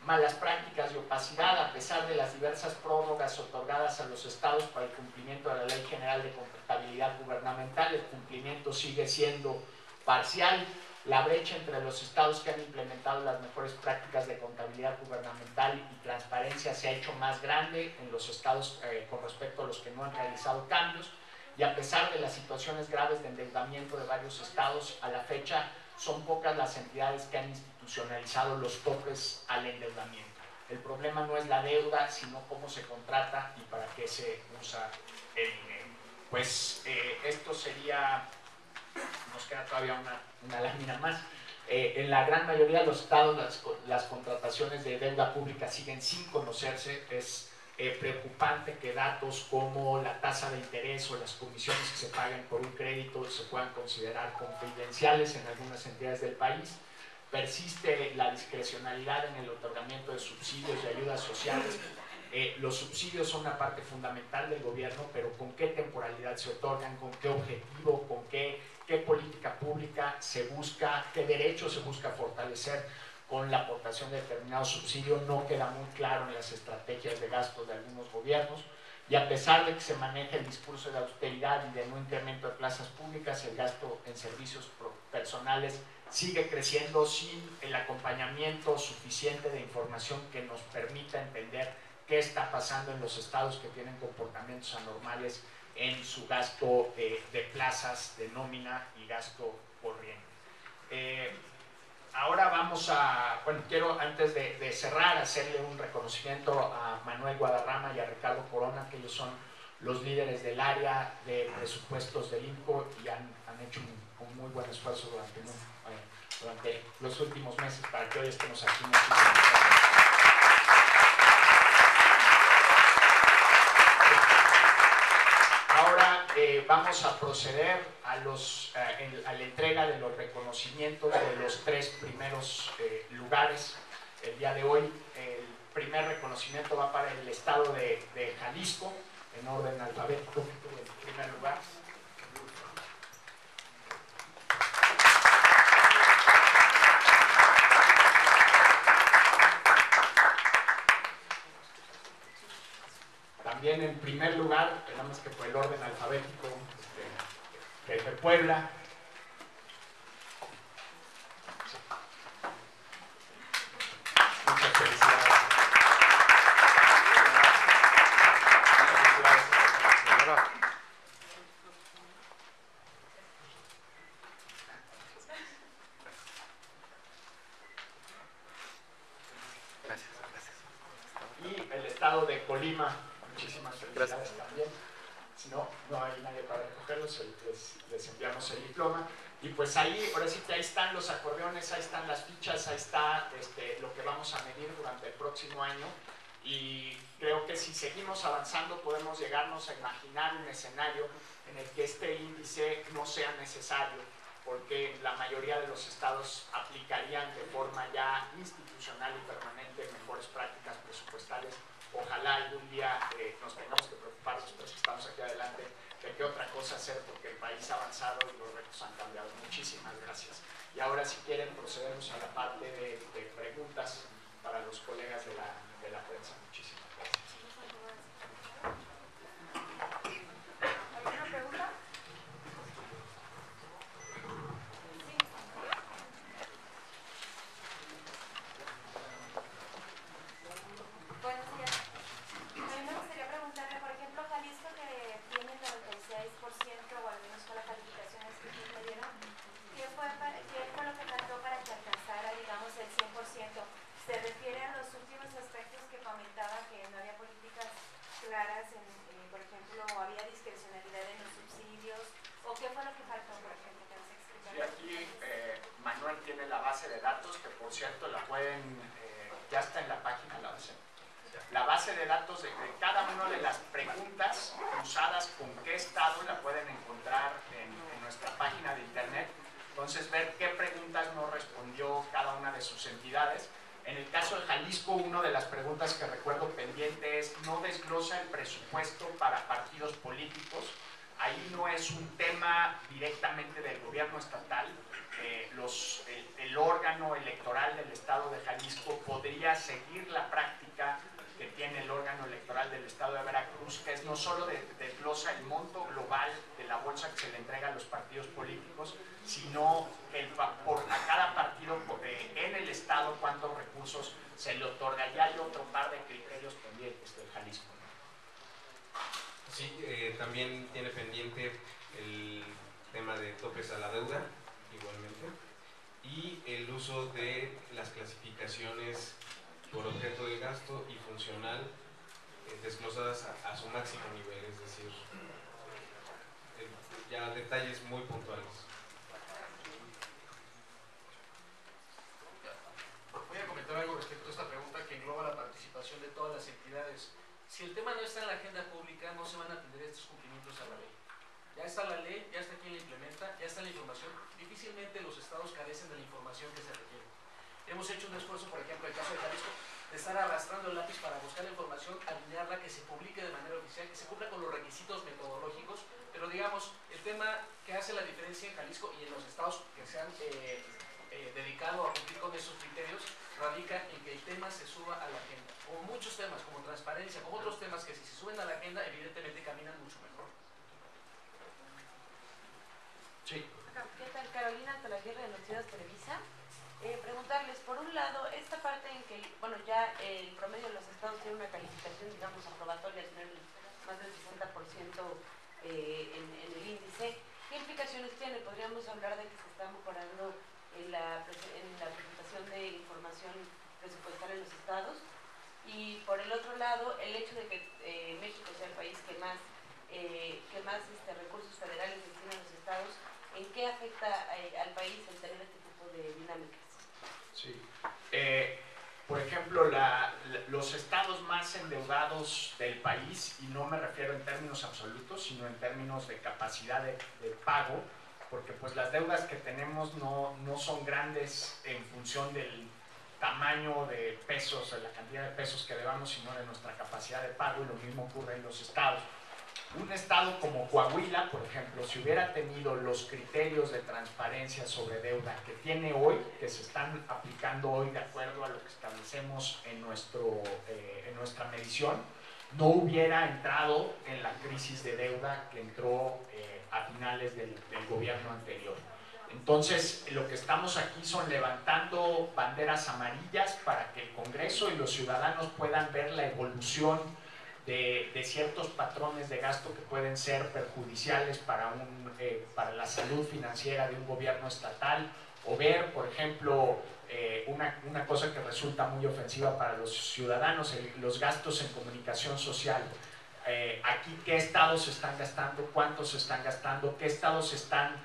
malas prácticas y opacidad a pesar de las diversas prórrogas otorgadas a los estados para el cumplimiento de la Ley General de Contabilidad Gubernamental. El cumplimiento sigue siendo parcial. La brecha entre los estados que han implementado las mejores prácticas de contabilidad gubernamental y transparencia se ha hecho más grande en los estados con respecto a los que no han realizado cambios, y a pesar de las situaciones graves de endeudamiento de varios estados, a la fecha son pocas las entidades que han institucionalizado los topes al endeudamiento. El problema no es la deuda, sino cómo se contrata y para qué se usa el dinero. Pues esto sería... Nos queda todavía una lámina más. En la gran mayoría de los estados las contrataciones de deuda pública siguen sin conocerse. Es preocupante que datos como la tasa de interés o las comisiones que se paguen por un crédito se puedan considerar confidenciales en algunas entidades del país. Persiste la discrecionalidad en el otorgamiento de subsidios y ayudas sociales. Los subsidios son una parte fundamental del gobierno, pero ¿con qué temporalidad se otorgan? ¿Con qué objetivo? ¿Con qué política pública se busca? ¿Qué derechos se busca fortalecer con la aportación de determinados subsidios? No queda muy claro en las estrategias de gasto de algunos gobiernos. y a pesar de que se maneja el discurso de austeridad y de no incremento de plazas públicas, el gasto en servicios personales sigue creciendo sin el acompañamiento suficiente de información que nos permita entender qué está pasando en los estados que tienen comportamientos anormales en su gasto de plazas, de nómina y gasto corriente. Ahora vamos a, bueno, quiero antes de cerrar hacerle un reconocimiento a Manuel Guadarrama y a Ricardo Corona, que ellos son los líderes del área de presupuestos del INCO y han hecho un muy buen esfuerzo durante los últimos meses para que hoy estemos aquí. Muchísimas gracias. Ahora vamos a proceder a la entrega de los reconocimientos de los 3 primeros lugares. El día de hoy el primer reconocimiento va para el estado de Jalisco, en orden alfabético, en primer lugar. También en primer lugar, tenemos que por el orden alfabético, que es de Puebla. Muchas felicidades. Y el estado de Colima. Muchísimas felicidades también. Si no, no hay nadie para recogerlos, les enviamos el diploma. Y pues ahí, ahora sí que ahí están los acordeones, ahí están las fichas, ahí está lo que vamos a medir durante el próximo año. Y creo que si seguimos avanzando podemos llegarnos a imaginar un escenario en el que este índice no sea necesario, porque la mayoría de los estados aplicarían de forma ya institucional y permanente mejores prácticas presupuestales. Ojalá algún día nos tengamos que preocupar, nosotros que estamos aquí adelante, de qué otra cosa hacer, porque el país ha avanzado y los retos han cambiado. Muchísimas gracias. Y ahora, si quieren, procedemos a la parte de preguntas para los colegas de la prensa. Muchísimas gracias. ¿Alguna pregunta? Buenos días. A mí me gustaría preguntarle, por ejemplo, Jalisco, que tiene el 96%, o al menos con las calificaciones que ustedes me dieron, ¿qué fue lo que faltó para que alcanzara, digamos, el 100%? ¿Se refiere a los últimos aspectos que comentaba, que no había políticas claras, por ejemplo, había discrecionalidad en los subsidios? ¿O qué fue lo que faltó, por ejemplo, que nos explicara? Y aquí Manuel tiene la base de datos, que por cierto la pueden, ya está en la página la base. La base de datos de cada una de las preguntas usadas con qué estado la pueden encontrar en nuestra página de internet. Entonces, ver qué preguntas no respondió cada una de sus entidades. En el caso de Jalisco, una de las preguntas que recuerdo pendiente es: no desglosa el presupuesto para partidos políticos. Ahí no es un tema directamente del gobierno estatal. El órgano electoral del estado de Jalisco podría seguir la práctica que tiene el órgano electoral del estado de Veracruz, que es no solo desglosa el monto global de la bolsa que se le entrega a los partidos políticos, sino a cada partido en el estado cuántos recursos se le otorga. Y hay otro par de criterios pendientes del Jalisco. Sí, también tiene pendiente el tema de topes a la deuda, igualmente, y el uso de las clasificaciones por objeto de gasto y funcional desglosadas a su máximo nivel, es decir, ya detalles muy puntuales. Voy a comentar algo respecto a esta pregunta que engloba la participación de todas las entidades. Si el tema no está en la agenda pública, no se van a atender estos cumplimientos a la ley. Ya está la ley, ya está quien la implementa, ya está la información. Difícilmente los estados carecen de la información que se requiere. Hemos hecho un esfuerzo, por ejemplo, en el caso de Jalisco, de estar arrastrando el lápiz para buscar la información, alinearla, que se publique de manera oficial, que se cumpla con los requisitos metodológicos, pero digamos, el tema que hace la diferencia en Jalisco y en los estados que se han dedicado a cumplir con esos criterios, radica en que el tema se suba a la agenda. Como muchos temas, como transparencia, como otros temas que si se suben a la agenda, evidentemente caminan mucho mejor. Sí. ¿Qué tal? Carolina Antolaguirre de Noticias Televisa. Preguntarles, por un lado, esta parte en que, bueno, ya el promedio de los estados tiene una calificación, digamos, aprobatoria, tener más del 60% en el índice, ¿qué implicaciones tiene? Podríamos hablar de que se está mejorando en la presentación de información presupuestal en los estados, y por el otro lado, el hecho de que México sea el país que más recursos federales destina a los estados, ¿en qué afecta al país el tener este tipo de dinámicas? Sí. Por ejemplo, los estados más endeudados del país, y no me refiero en términos absolutos, sino en términos de capacidad de pago, porque pues las deudas que tenemos no son grandes en función del tamaño de pesos, de la cantidad de pesos que debamos, sino de nuestra capacidad de pago, y lo mismo ocurre en los estados. Un estado como Coahuila, por ejemplo, si hubiera tenido los criterios de transparencia sobre deuda que tiene hoy, que se están aplicando hoy de acuerdo a lo que establecemos en nuestra medición, no hubiera entrado en la crisis de deuda que entró a finales del gobierno anterior. Entonces, lo que estamos aquí son levantando banderas amarillas para que el Congreso y los ciudadanos puedan ver la evolución de ciertos patrones de gasto que pueden ser perjudiciales para la salud financiera de un gobierno estatal, o ver, por ejemplo, una cosa que resulta muy ofensiva para los ciudadanos, los gastos en comunicación social. Aquí, ¿qué estados se están gastando? ¿Cuántos se están gastando? ¿Qué estados se están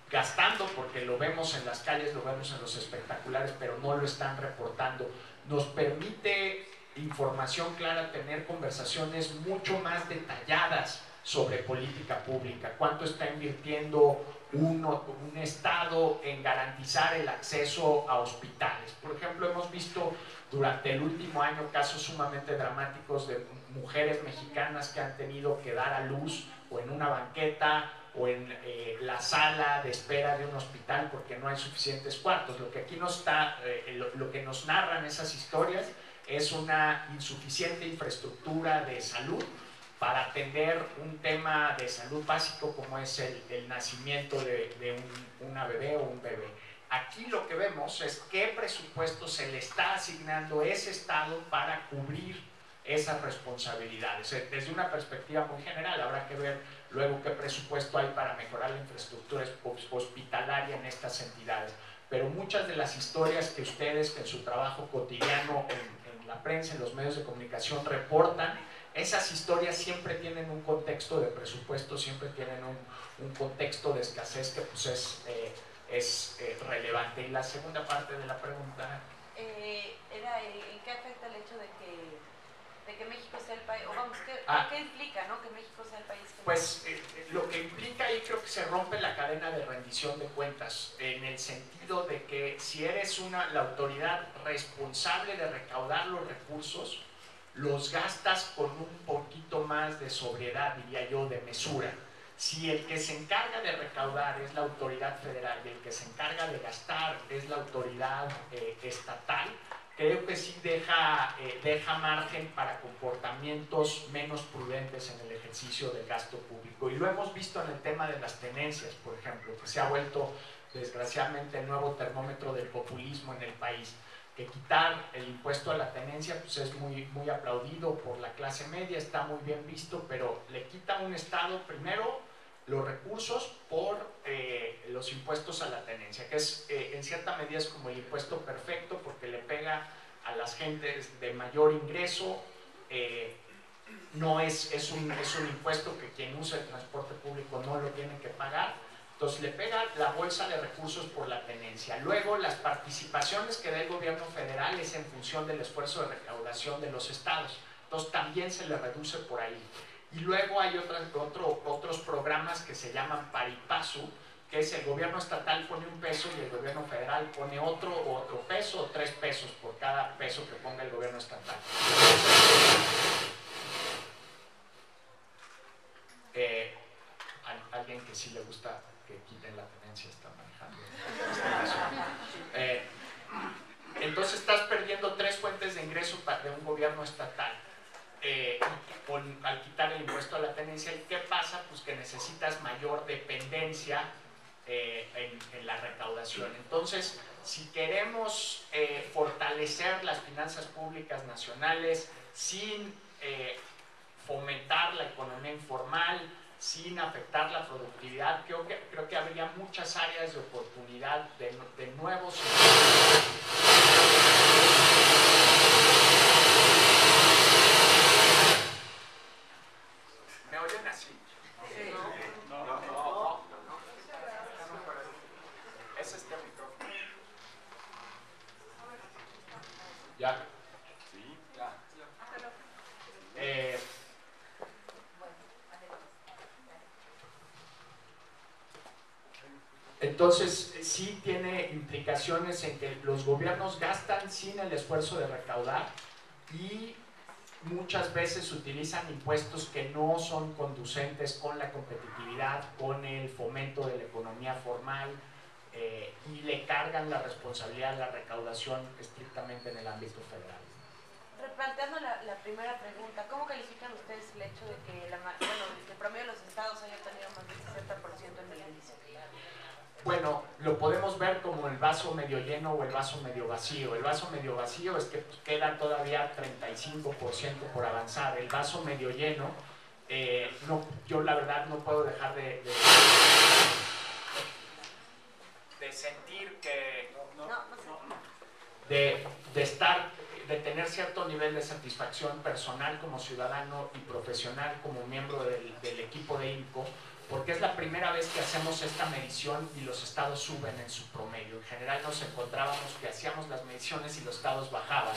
gastando? Porque lo vemos en las calles, lo vemos en los espectaculares, pero no lo están reportando. Nos permite información clara, tener conversaciones mucho más detalladas sobre política pública. ¿Cuánto está invirtiendo un estado en garantizar el acceso a hospitales? Por ejemplo, hemos visto durante el último año casos sumamente dramáticos de mujeres mexicanas que han tenido que dar a luz o en una banqueta o en la sala de espera de un hospital porque no hay suficientes cuartos. Lo que aquí lo que nos narran esas historias es una insuficiente infraestructura de salud para atender un tema de salud básico como es el nacimiento de una bebé o un bebé. Aquí lo que vemos es qué presupuesto se le está asignando a ese estado para cubrir esas responsabilidades. Desde una perspectiva muy general, habrá que ver luego qué presupuesto hay para mejorar la infraestructura hospitalaria en estas entidades. Pero muchas de las historias que ustedes, que en su trabajo cotidiano en la prensa, en los medios de comunicación reportan, esas historias siempre tienen un contexto de presupuesto, siempre tienen un contexto de escasez que pues es relevante. Y la segunda parte de la pregunta era ¿en qué afecta el hecho de que México sea el país, o vamos, ¿qué implica, no, que México sea el país que pues lo que implica ahí creo que se rompe la cadena de rendición de cuentas, en el sentido de que si eres la autoridad responsable de recaudar los recursos, los gastas con un poquito más de sobriedad, diría yo, de mesura. Si el que se encarga de recaudar es la autoridad federal y el que se encarga de gastar es la autoridad estatal, creo que sí deja margen para comportamientos menos prudentes en el ejercicio del gasto público. Y lo hemos visto en el tema de las tenencias, por ejemplo, que se ha vuelto desgraciadamente el nuevo termómetro del populismo en el país. Que quitar el impuesto a la tenencia pues es muy aplaudido por la clase media, está muy bien visto, pero le quita a un estado primero los recursos por los impuestos a la tenencia, que es en cierta medida es como el impuesto perfecto porque le pega a las gentes de mayor ingreso, no es un impuesto que quien usa el transporte público no lo tiene que pagar. Entonces le pega la bolsa de recursos por la tenencia. Luego las participaciones que da el gobierno federal es en función del esfuerzo de recaudación de los estados. Entonces también se le reduce por ahí. Y luego hay otros programas que se llaman paripasu, que es el gobierno estatal pone un peso y el gobierno federal pone otro peso o 3 pesos por cada peso que ponga el gobierno estatal. Alguien que sí le gusta que quiten la tenencia está manejando. Entonces estás perdiendo ingreso de un gobierno estatal al quitar el impuesto a la tenencia. ¿Y qué pasa? Pues que necesitas mayor dependencia en la recaudación. Entonces, si queremos fortalecer las finanzas públicas nacionales sin fomentar la economía informal, sin afectar la productividad, creo que habría muchas áreas de oportunidad de nuevos. ¿Me oyen así? Sí. No. Es este micrófono. ¿Ya? Sí, ya. Entonces, sí tiene implicaciones en que los gobiernos gastan sin el esfuerzo de recaudar y muchas veces utilizan impuestos que no son conducentes con la competitividad, con el fomento de la economía formal, y le cargan la responsabilidad de la recaudación estrictamente en el ámbito federal. Replanteando la primera pregunta, ¿cómo califican ustedes el hecho de que el promedio de los estados haya tenido más del 60% en el índice? Bueno, lo podemos ver como el vaso medio lleno o el vaso medio vacío. El vaso medio vacío es que queda todavía 35% por avanzar. El vaso medio lleno, yo la verdad no puedo dejar de sentir que de tener cierto nivel de satisfacción personal como ciudadano y profesional como miembro del equipo de INCO, porque es la primera vez que hacemos esta medición y los estados suben en su promedio. En general nos encontrábamos que hacíamos las mediciones y los estados bajaban.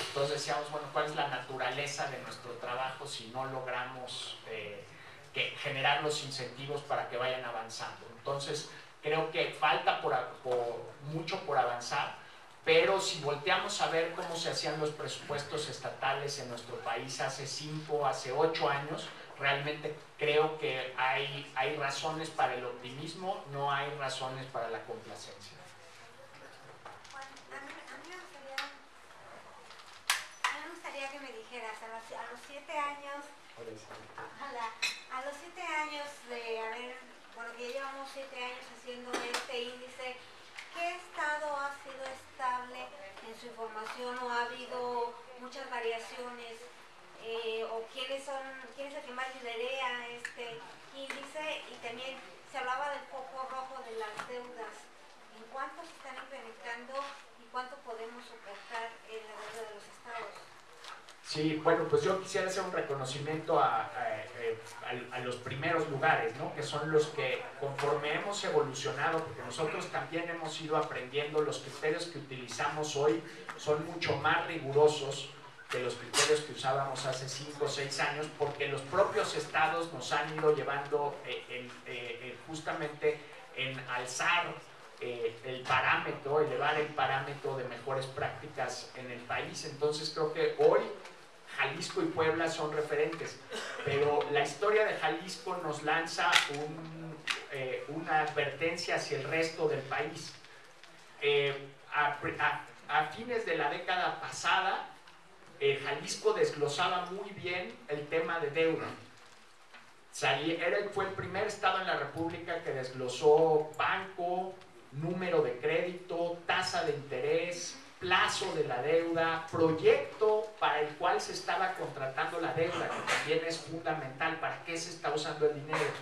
Entonces decíamos, bueno, ¿cuál es la naturaleza de nuestro trabajo si no logramos generar los incentivos para que vayan avanzando? Entonces, creo que falta mucho por avanzar, pero si volteamos a ver cómo se hacían los presupuestos estatales en nuestro país hace 5, hace 8 años, realmente creo que hay razones para el optimismo, no hay razones para la complacencia. Bueno, a mí me gustaría que me dijeras, a los 7 años, a los 7 años de haber, bueno, que ya llevamos 7 años haciendo este índice, ¿qué estado ha sido estable en su información o ha habido muchas variaciones? ¿O quién es el que más liderea este índice? Y también se hablaba del foco rojo de las deudas. ¿En cuánto se están incrementando y cuánto podemos soportar en la deuda de los estados? Sí, bueno, pues yo quisiera hacer un reconocimiento a los primeros lugares, ¿no? Que son los que, conforme hemos evolucionado, porque nosotros también hemos ido aprendiendo, los criterios que utilizamos hoy son mucho más rigurosos que los criterios que usábamos hace 5 o 6 años, porque los propios estados nos han ido llevando justamente en alzar el parámetro, elevar el parámetro de mejores prácticas en el país. Entonces creo que hoy Jalisco y Puebla son referentes, pero la historia de Jalisco nos lanza una advertencia hacia el resto del país. A fines de la década pasada, Jalisco desglosaba muy bien el tema de deuda. Fue el primer estado en la República que desglosó banco, número de crédito, tasa de interés, plazo de la deuda, proyecto para el cual se estaba contratando la deuda, que también es fundamental, para qué se está usando el dinero.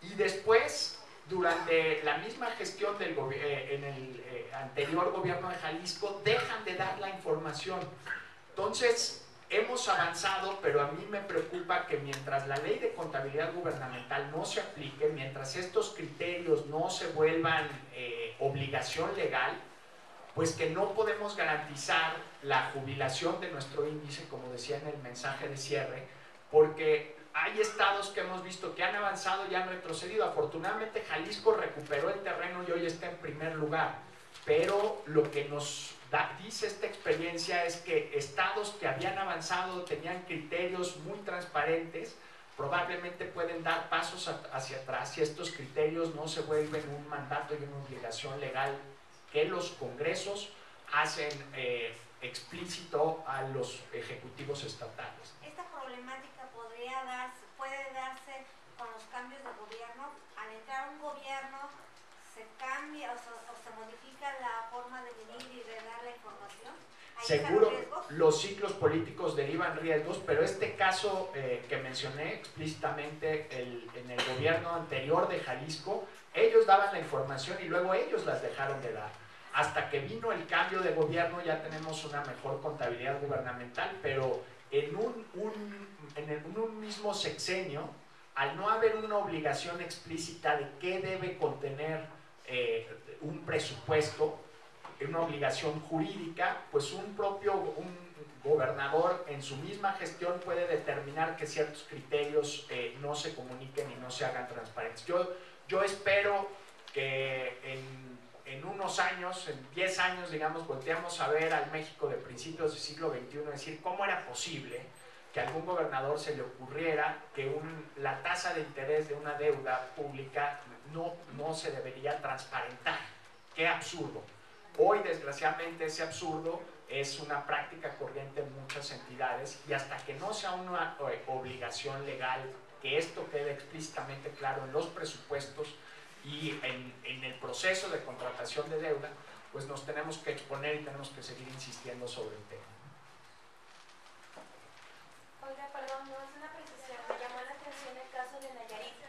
Y después, durante la misma gestión en el anterior gobierno de Jalisco, dejan de dar la información. Entonces, hemos avanzado, pero a mí me preocupa que mientras la ley de contabilidad gubernamental no se aplique, mientras estos criterios no se vuelvan obligación legal, pues que no podemos garantizar la jubilación de nuestro índice, como decía en el mensaje de cierre, porque hay estados que hemos visto que han avanzado y han retrocedido. Afortunadamente Jalisco recuperó el terreno y hoy está en primer lugar, pero lo que nos dice esta experiencia es que estados que habían avanzado, tenían criterios muy transparentes, probablemente pueden dar pasos hacia atrás si estos criterios no se vuelven un mandato y una obligación legal que los congresos hacen explícito a los ejecutivos estatales. Esta problemática puede darse con los cambios de gobierno. Al entrar un gobierno, se cambia o se modifica la forma de venir y de dar la información. Seguro, los ciclos políticos derivan riesgos, pero este caso que mencioné explícitamente en el gobierno anterior de Jalisco, ellos daban la información y luego ellos las dejaron de dar. Hasta que vino el cambio de gobierno ya tenemos una mejor contabilidad gubernamental, pero en un mismo sexenio, al no haber una obligación explícita de qué debe contener un presupuesto, una obligación jurídica, pues un gobernador en su misma gestión puede determinar que ciertos criterios no se comuniquen y no se hagan transparentes. Yo espero que en unos años, en 10 años, digamos, volteamos a ver al México de principios del siglo XXI, decir cómo era posible que a algún gobernador se le ocurriera que la tasa de interés de una deuda pública no se debería transparentar. ¡Qué absurdo! Hoy, desgraciadamente, ese absurdo es una práctica corriente en muchas entidades y hasta que no sea una obligación legal que esto quede explícitamente claro en los presupuestos y en el proceso de contratación de deuda, pues nos tenemos que exponer y tenemos que seguir insistiendo sobre el tema. Oiga, perdón, no es una precisión. Me llamó la atención el caso de Nayarit,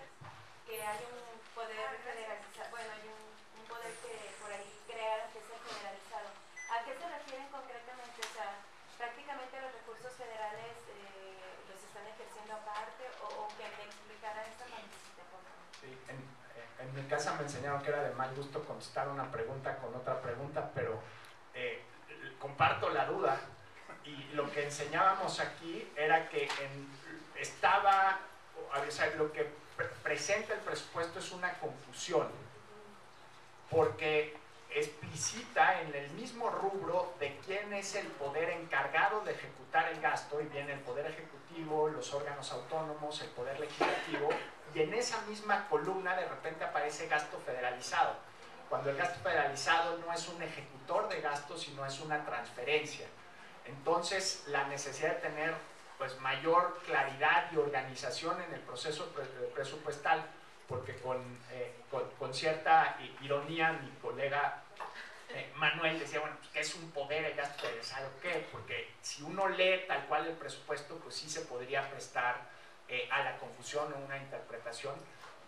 que hay un poder federalizado, bueno, hay un poder que por ahí crearon que es el federalizado. ¿A qué se refieren concretamente? O sea, prácticamente los recursos federales los están ejerciendo aparte o que me explicara esta partecita, por favor. Sí, en mi casa me enseñaron que era de mal gusto contestar una pregunta con otra pregunta, pero comparto la duda. Y lo que enseñábamos aquí era que lo que presenta el presupuesto es una confusión, porque explicita en el mismo rubro de quién es el poder encargado de ejecutar el gasto, y viene el poder ejecutivo, los órganos autónomos, el poder legislativo, y en esa misma columna de repente aparece gasto federalizado, cuando el gasto federalizado no es un ejecutor de gastos, sino es una transferencia. Entonces, la necesidad de tener pues, mayor claridad y organización en el proceso presupuestal, porque con cierta ironía mi colega Manuel decía, bueno, pues, ¿qué es un poder el gasto federalizado? ¿Qué? Porque si uno lee tal cual el presupuesto, pues sí se podría prestar a la confusión o una interpretación.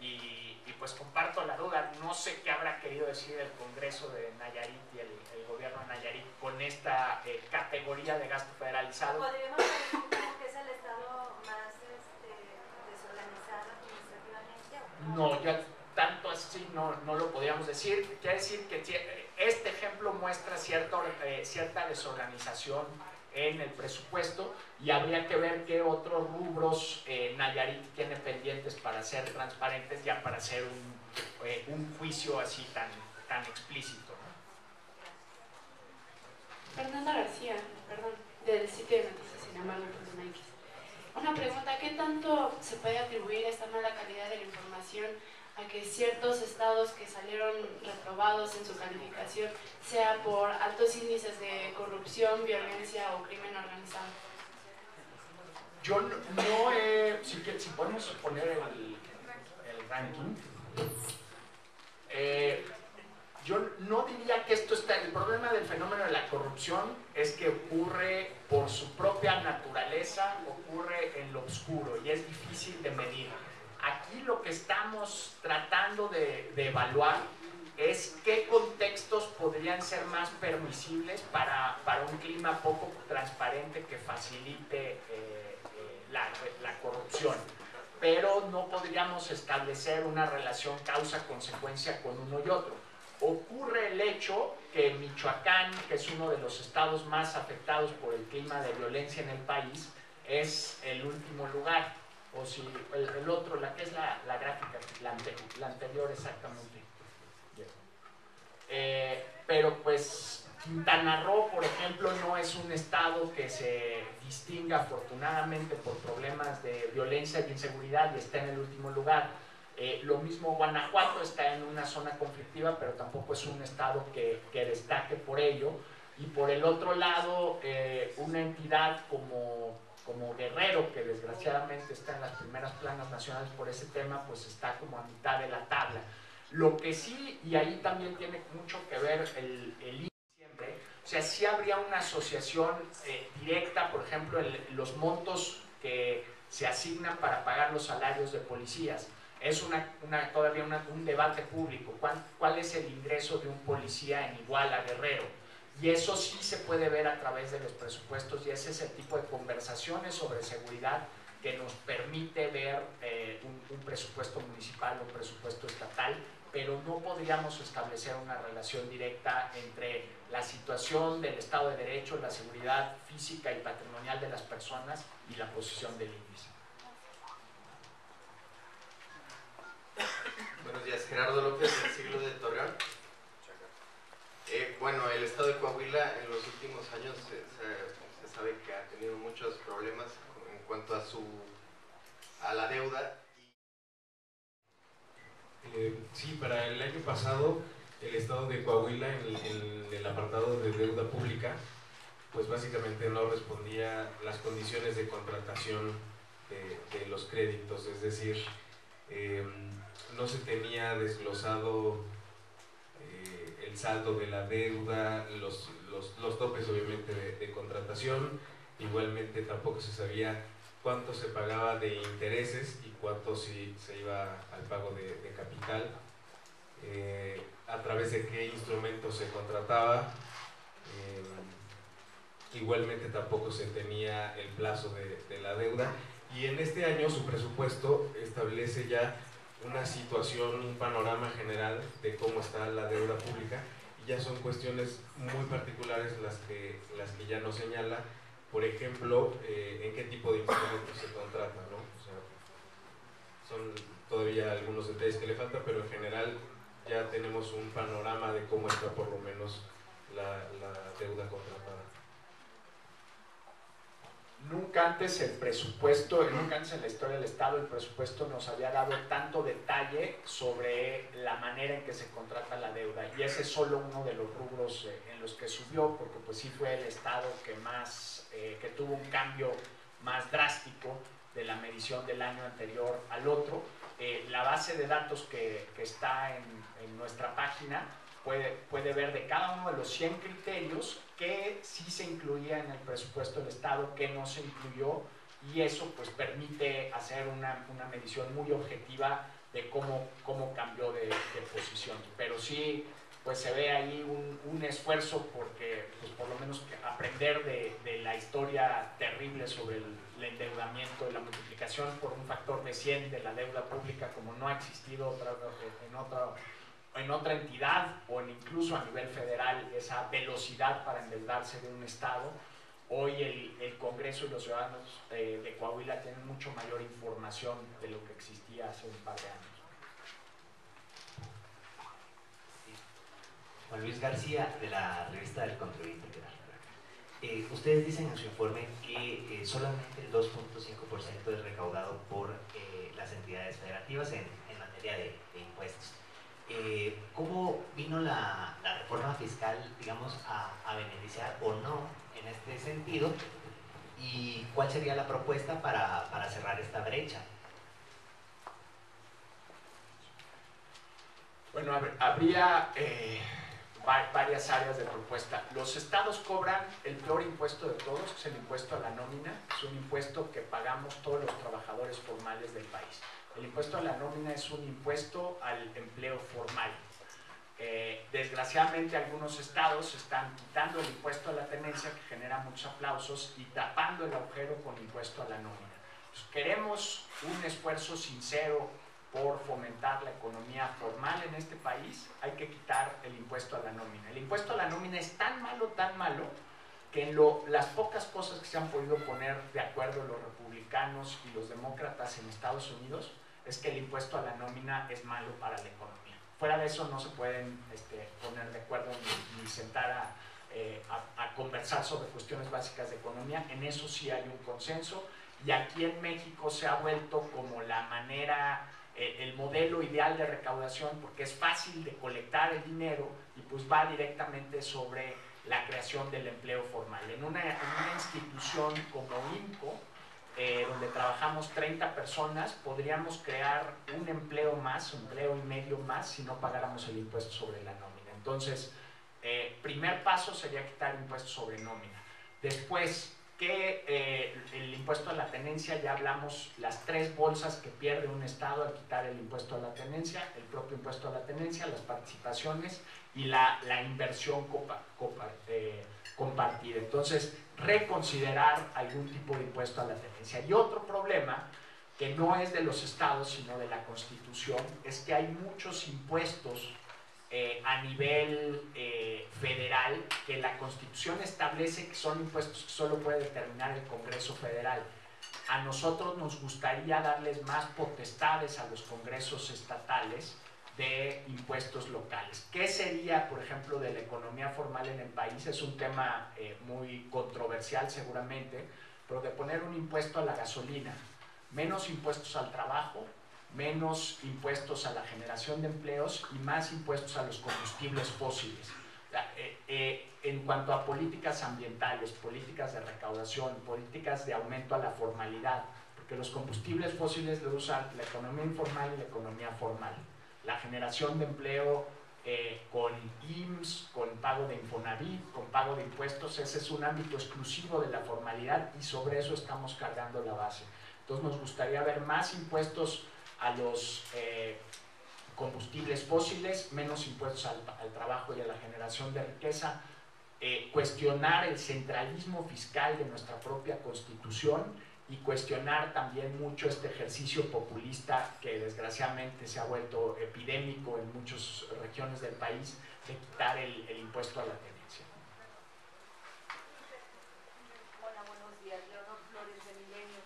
Y pues comparto la duda, no sé qué habrá querido decir el Congreso de Nayarit y el gobierno de Nayarit con esta categoría de gasto federalizado. ¿Podríamos decir como que es el estado más desorganizado administrativamente? No, ya tanto así no lo podríamos decir. Quiere decir que este ejemplo muestra cierta desorganización en el presupuesto y habría que ver qué otros rubros Nayarit tiene pendientes para ser transparentes, ya para hacer un juicio así tan explícito, ¿no? Fernanda García, perdón, del sitio de noticias Cinemark.mx. Una pregunta, ¿qué tanto se puede atribuir esta mala calidad de la información a que ciertos estados que salieron reprobados en su calificación sea por altos índices de corrupción, violencia o crimen organizado? Yo si podemos poner el ranking, yo no diría que esto está. El problema del fenómeno de la corrupción es que ocurre por su propia naturaleza, ocurre en lo oscuro y es difícil de medir. Aquí lo que estamos tratando de evaluar es qué contextos podrían ser más permisibles para un clima poco transparente que facilite la corrupción. Pero no podríamos establecer una relación causa-consecuencia con uno y otro. Ocurre el hecho que Michoacán, que es uno de los estados más afectados por el clima de violencia en el país, es el último lugar. O si el otro, la que es la gráfica, la anterior exactamente. Pero pues Quintana Roo, por ejemplo, no es un estado que se distinga afortunadamente por problemas de violencia y inseguridad y está en el último lugar. Lo mismo Guanajuato está en una zona conflictiva, pero tampoco es un estado que destaque por ello. y por el otro lado una entidad como Guerrero, que desgraciadamente está en las primeras planas nacionales por ese tema, pues está como a mitad de la tabla. Lo que sí, y ahí también tiene mucho que ver el INE siempre, o sea, sí habría una asociación directa, por ejemplo, los montos que se asignan para pagar los salarios de policías. Es todavía un debate público. ¿Cuál es el ingreso de un policía en Iguala, Guerrero? Y eso sí se puede ver a través de los presupuestos, y ese es el tipo de conversaciones sobre seguridad que nos permite ver un presupuesto municipal o un presupuesto estatal, pero no podríamos establecer una relación directa entre la situación del Estado de Derecho, la seguridad física y patrimonial de las personas y la posición del índice. Buenos días, Gerardo López, del Siglo de Torreón. Bueno, el estado de Coahuila en los últimos años se sabe que ha tenido muchos problemas en cuanto a la deuda. Sí, para el año pasado el estado de Coahuila en el apartado de deuda pública, pues básicamente no respondía a las condiciones de contratación de los créditos, es decir, no se tenía desglosado el saldo de la deuda, los topes obviamente de contratación, igualmente tampoco se sabía cuánto se pagaba de intereses y cuánto se iba al pago de capital, a través de qué instrumentos se contrataba, igualmente tampoco se tenía el plazo de la deuda, y en este año su presupuesto establece ya una situación, un panorama general de cómo está la deuda pública, y ya son cuestiones muy particulares las que ya nos señala, por ejemplo, en qué tipo de instrumentos se contrata, ¿no? O sea, son todavía algunos detalles que le faltan, pero en general ya tenemos un panorama de cómo está por lo menos la deuda contratada. Nunca antes el presupuesto, nunca antes en la historia del Estado el presupuesto nos había dado tanto detalle sobre la manera en que se contrata la deuda, y ese es solo uno de los rubros en los que subió, porque pues sí fue el Estado que tuvo un cambio más drástico de la medición del año anterior al otro. La base de datos que está en nuestra página puede ver de cada uno de los 100 criterios que sí se incluía en el presupuesto del Estado, que no se incluyó, y eso pues permite hacer una medición muy objetiva de cómo cambió de posición. Pero sí, pues se ve ahí un esfuerzo porque pues por lo menos aprender de la historia terrible sobre el endeudamiento y la multiplicación por un factor de 100 de la deuda pública, como no ha existido en otra entidad o incluso a nivel federal, esa velocidad para endeudarse de un Estado. Hoy el Congreso y los ciudadanos de Coahuila tienen mucho mayor información de lo que existía hace un par de años. Juan Luis García, de la revista del Contribuyente Integral. Ustedes dicen en su informe que solamente el 2.5% es recaudado por las entidades federativas en materia de impuestos. ¿Cómo vino la reforma fiscal, digamos, a beneficiar o no en este sentido? ¿Y cuál sería la propuesta para cerrar esta brecha? Bueno, habría varias áreas de propuesta. Los estados cobran el peor impuesto de todos, que es el impuesto a la nómina. Es un impuesto que pagamos todos los trabajadores formales del país. El impuesto a la nómina es un impuesto al empleo formal. Desgraciadamente algunos estados están quitando el impuesto a la tenencia, que genera muchos aplausos, y tapando el agujero con impuesto a la nómina. Pues queremos un esfuerzo sincero por fomentar la economía formal en este país. Hay que quitar el impuesto a la nómina. El impuesto a la nómina es tan malo, que las pocas cosas que se han podido poner de acuerdo los republicanos y los demócratas en Estados Unidos es que el impuesto a la nómina es malo para la economía. Fuera de eso no se pueden poner de acuerdo ni sentar a conversar sobre cuestiones básicas de economía. En eso sí hay un consenso, y aquí en México se ha vuelto como la manera, el modelo ideal de recaudación, porque es fácil de colectar el dinero y pues va directamente sobre la creación del empleo formal. En una institución como INCO, donde trabajamos 30 personas, podríamos crear un empleo más, un empleo y medio más, si no pagáramos el impuesto sobre la nómina. Entonces, primer paso sería quitar impuestos sobre nómina. Después, que el impuesto a la tenencia, ya hablamos las 3 bolsas que pierde un Estado al quitar el impuesto a la tenencia, el propio impuesto a la tenencia, las participaciones y la inversión compartida. Entonces, reconsiderar algún tipo de impuesto a la tenencia. Y otro problema, que no es de los estados, sino de la Constitución, es que hay muchos impuestos a nivel federal que la Constitución establece que son impuestos que solo puede determinar el Congreso Federal. A nosotros nos gustaría darles más potestades a los congresos estatales de impuestos locales. ¿Qué sería, por ejemplo, de la economía formal en el país? Es un tema muy controversial seguramente, pero de poner un impuesto a la gasolina, menos impuestos al trabajo, menos impuestos a la generación de empleos y más impuestos a los combustibles fósiles. En cuanto a políticas ambientales, políticas de recaudación, políticas de aumento a la formalidad, porque los combustibles fósiles lo usan la economía informal y la economía formal. La generación de empleo con IMSS, con pago de Infonavit, con pago de impuestos, ese es un ámbito exclusivo de la formalidad y sobre eso estamos cargando la base. Entonces nos gustaría ver más impuestos a los combustibles fósiles, menos impuestos al trabajo y a la generación de riqueza, cuestionar el centralismo fiscal de nuestra propia Constitución y cuestionar también mucho este ejercicio populista que desgraciadamente se ha vuelto epidémico en muchas regiones del país, de quitar el impuesto a la tenencia. Hola, buenos días. Leonor Flores de Milenio.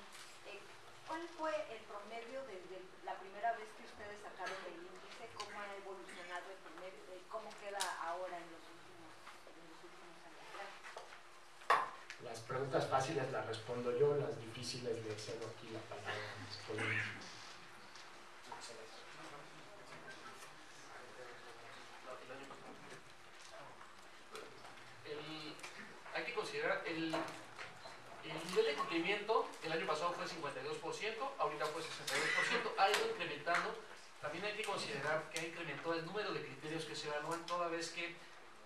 ¿Cuál fue el promedio desde la primera vez que ustedes sacaron el índice? ¿Cómo ha evolucionado el promedio? ¿Cómo queda ahora en los últimos años? Gracias. Las preguntas fáciles las respondo yo, las difíciles le cedo aquí la palabra a mis colegas. Hay que considerar el nivel de cumplimiento. El año pasado fue 52%, ahorita fue 62%, ha ido incrementando. También hay que considerar que ha incrementado el número de criterios que se evalúan, toda vez que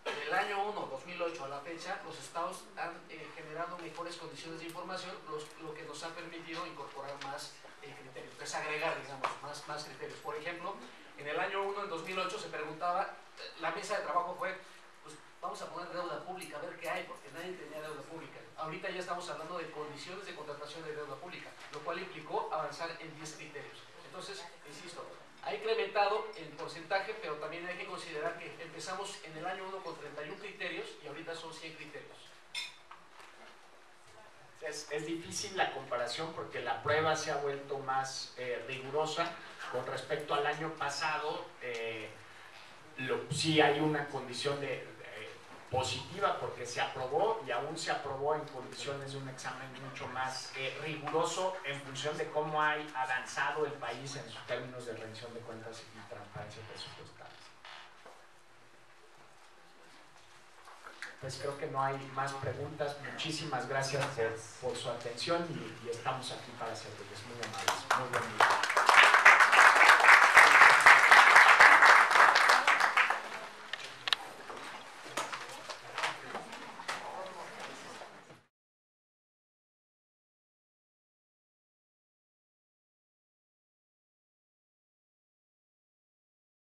del año 1, 2008 a la fecha, los estados han generado mejores condiciones de información, lo que nos ha permitido incorporar más criterios, es agregar, digamos, más criterios. Por ejemplo, en el año 1, en 2008, se preguntaba, la mesa de trabajo fue, pues vamos a poner deuda pública, a ver qué hay, porque nadie tenía deuda pública. Ahorita ya estamos hablando de condiciones de contratación de deuda pública, lo cual implicó avanzar en 10 criterios. Entonces, insisto, ha incrementado el porcentaje, pero también hay que considerar que empezamos en el año 1 con 31 criterios y ahorita son 100 criterios. Es difícil la comparación porque la prueba se ha vuelto más rigurosa. Con respecto al año pasado, sí hay una condición positiva porque se aprobó y aún se aprobó en condiciones de un examen mucho más riguroso en función de cómo ha avanzado el país en sus términos de rendición de cuentas y transparencia presupuestaria. Pues creo que no hay más preguntas. Muchísimas gracias por su atención y estamos aquí para servirles. Muy amables. Muy buen día.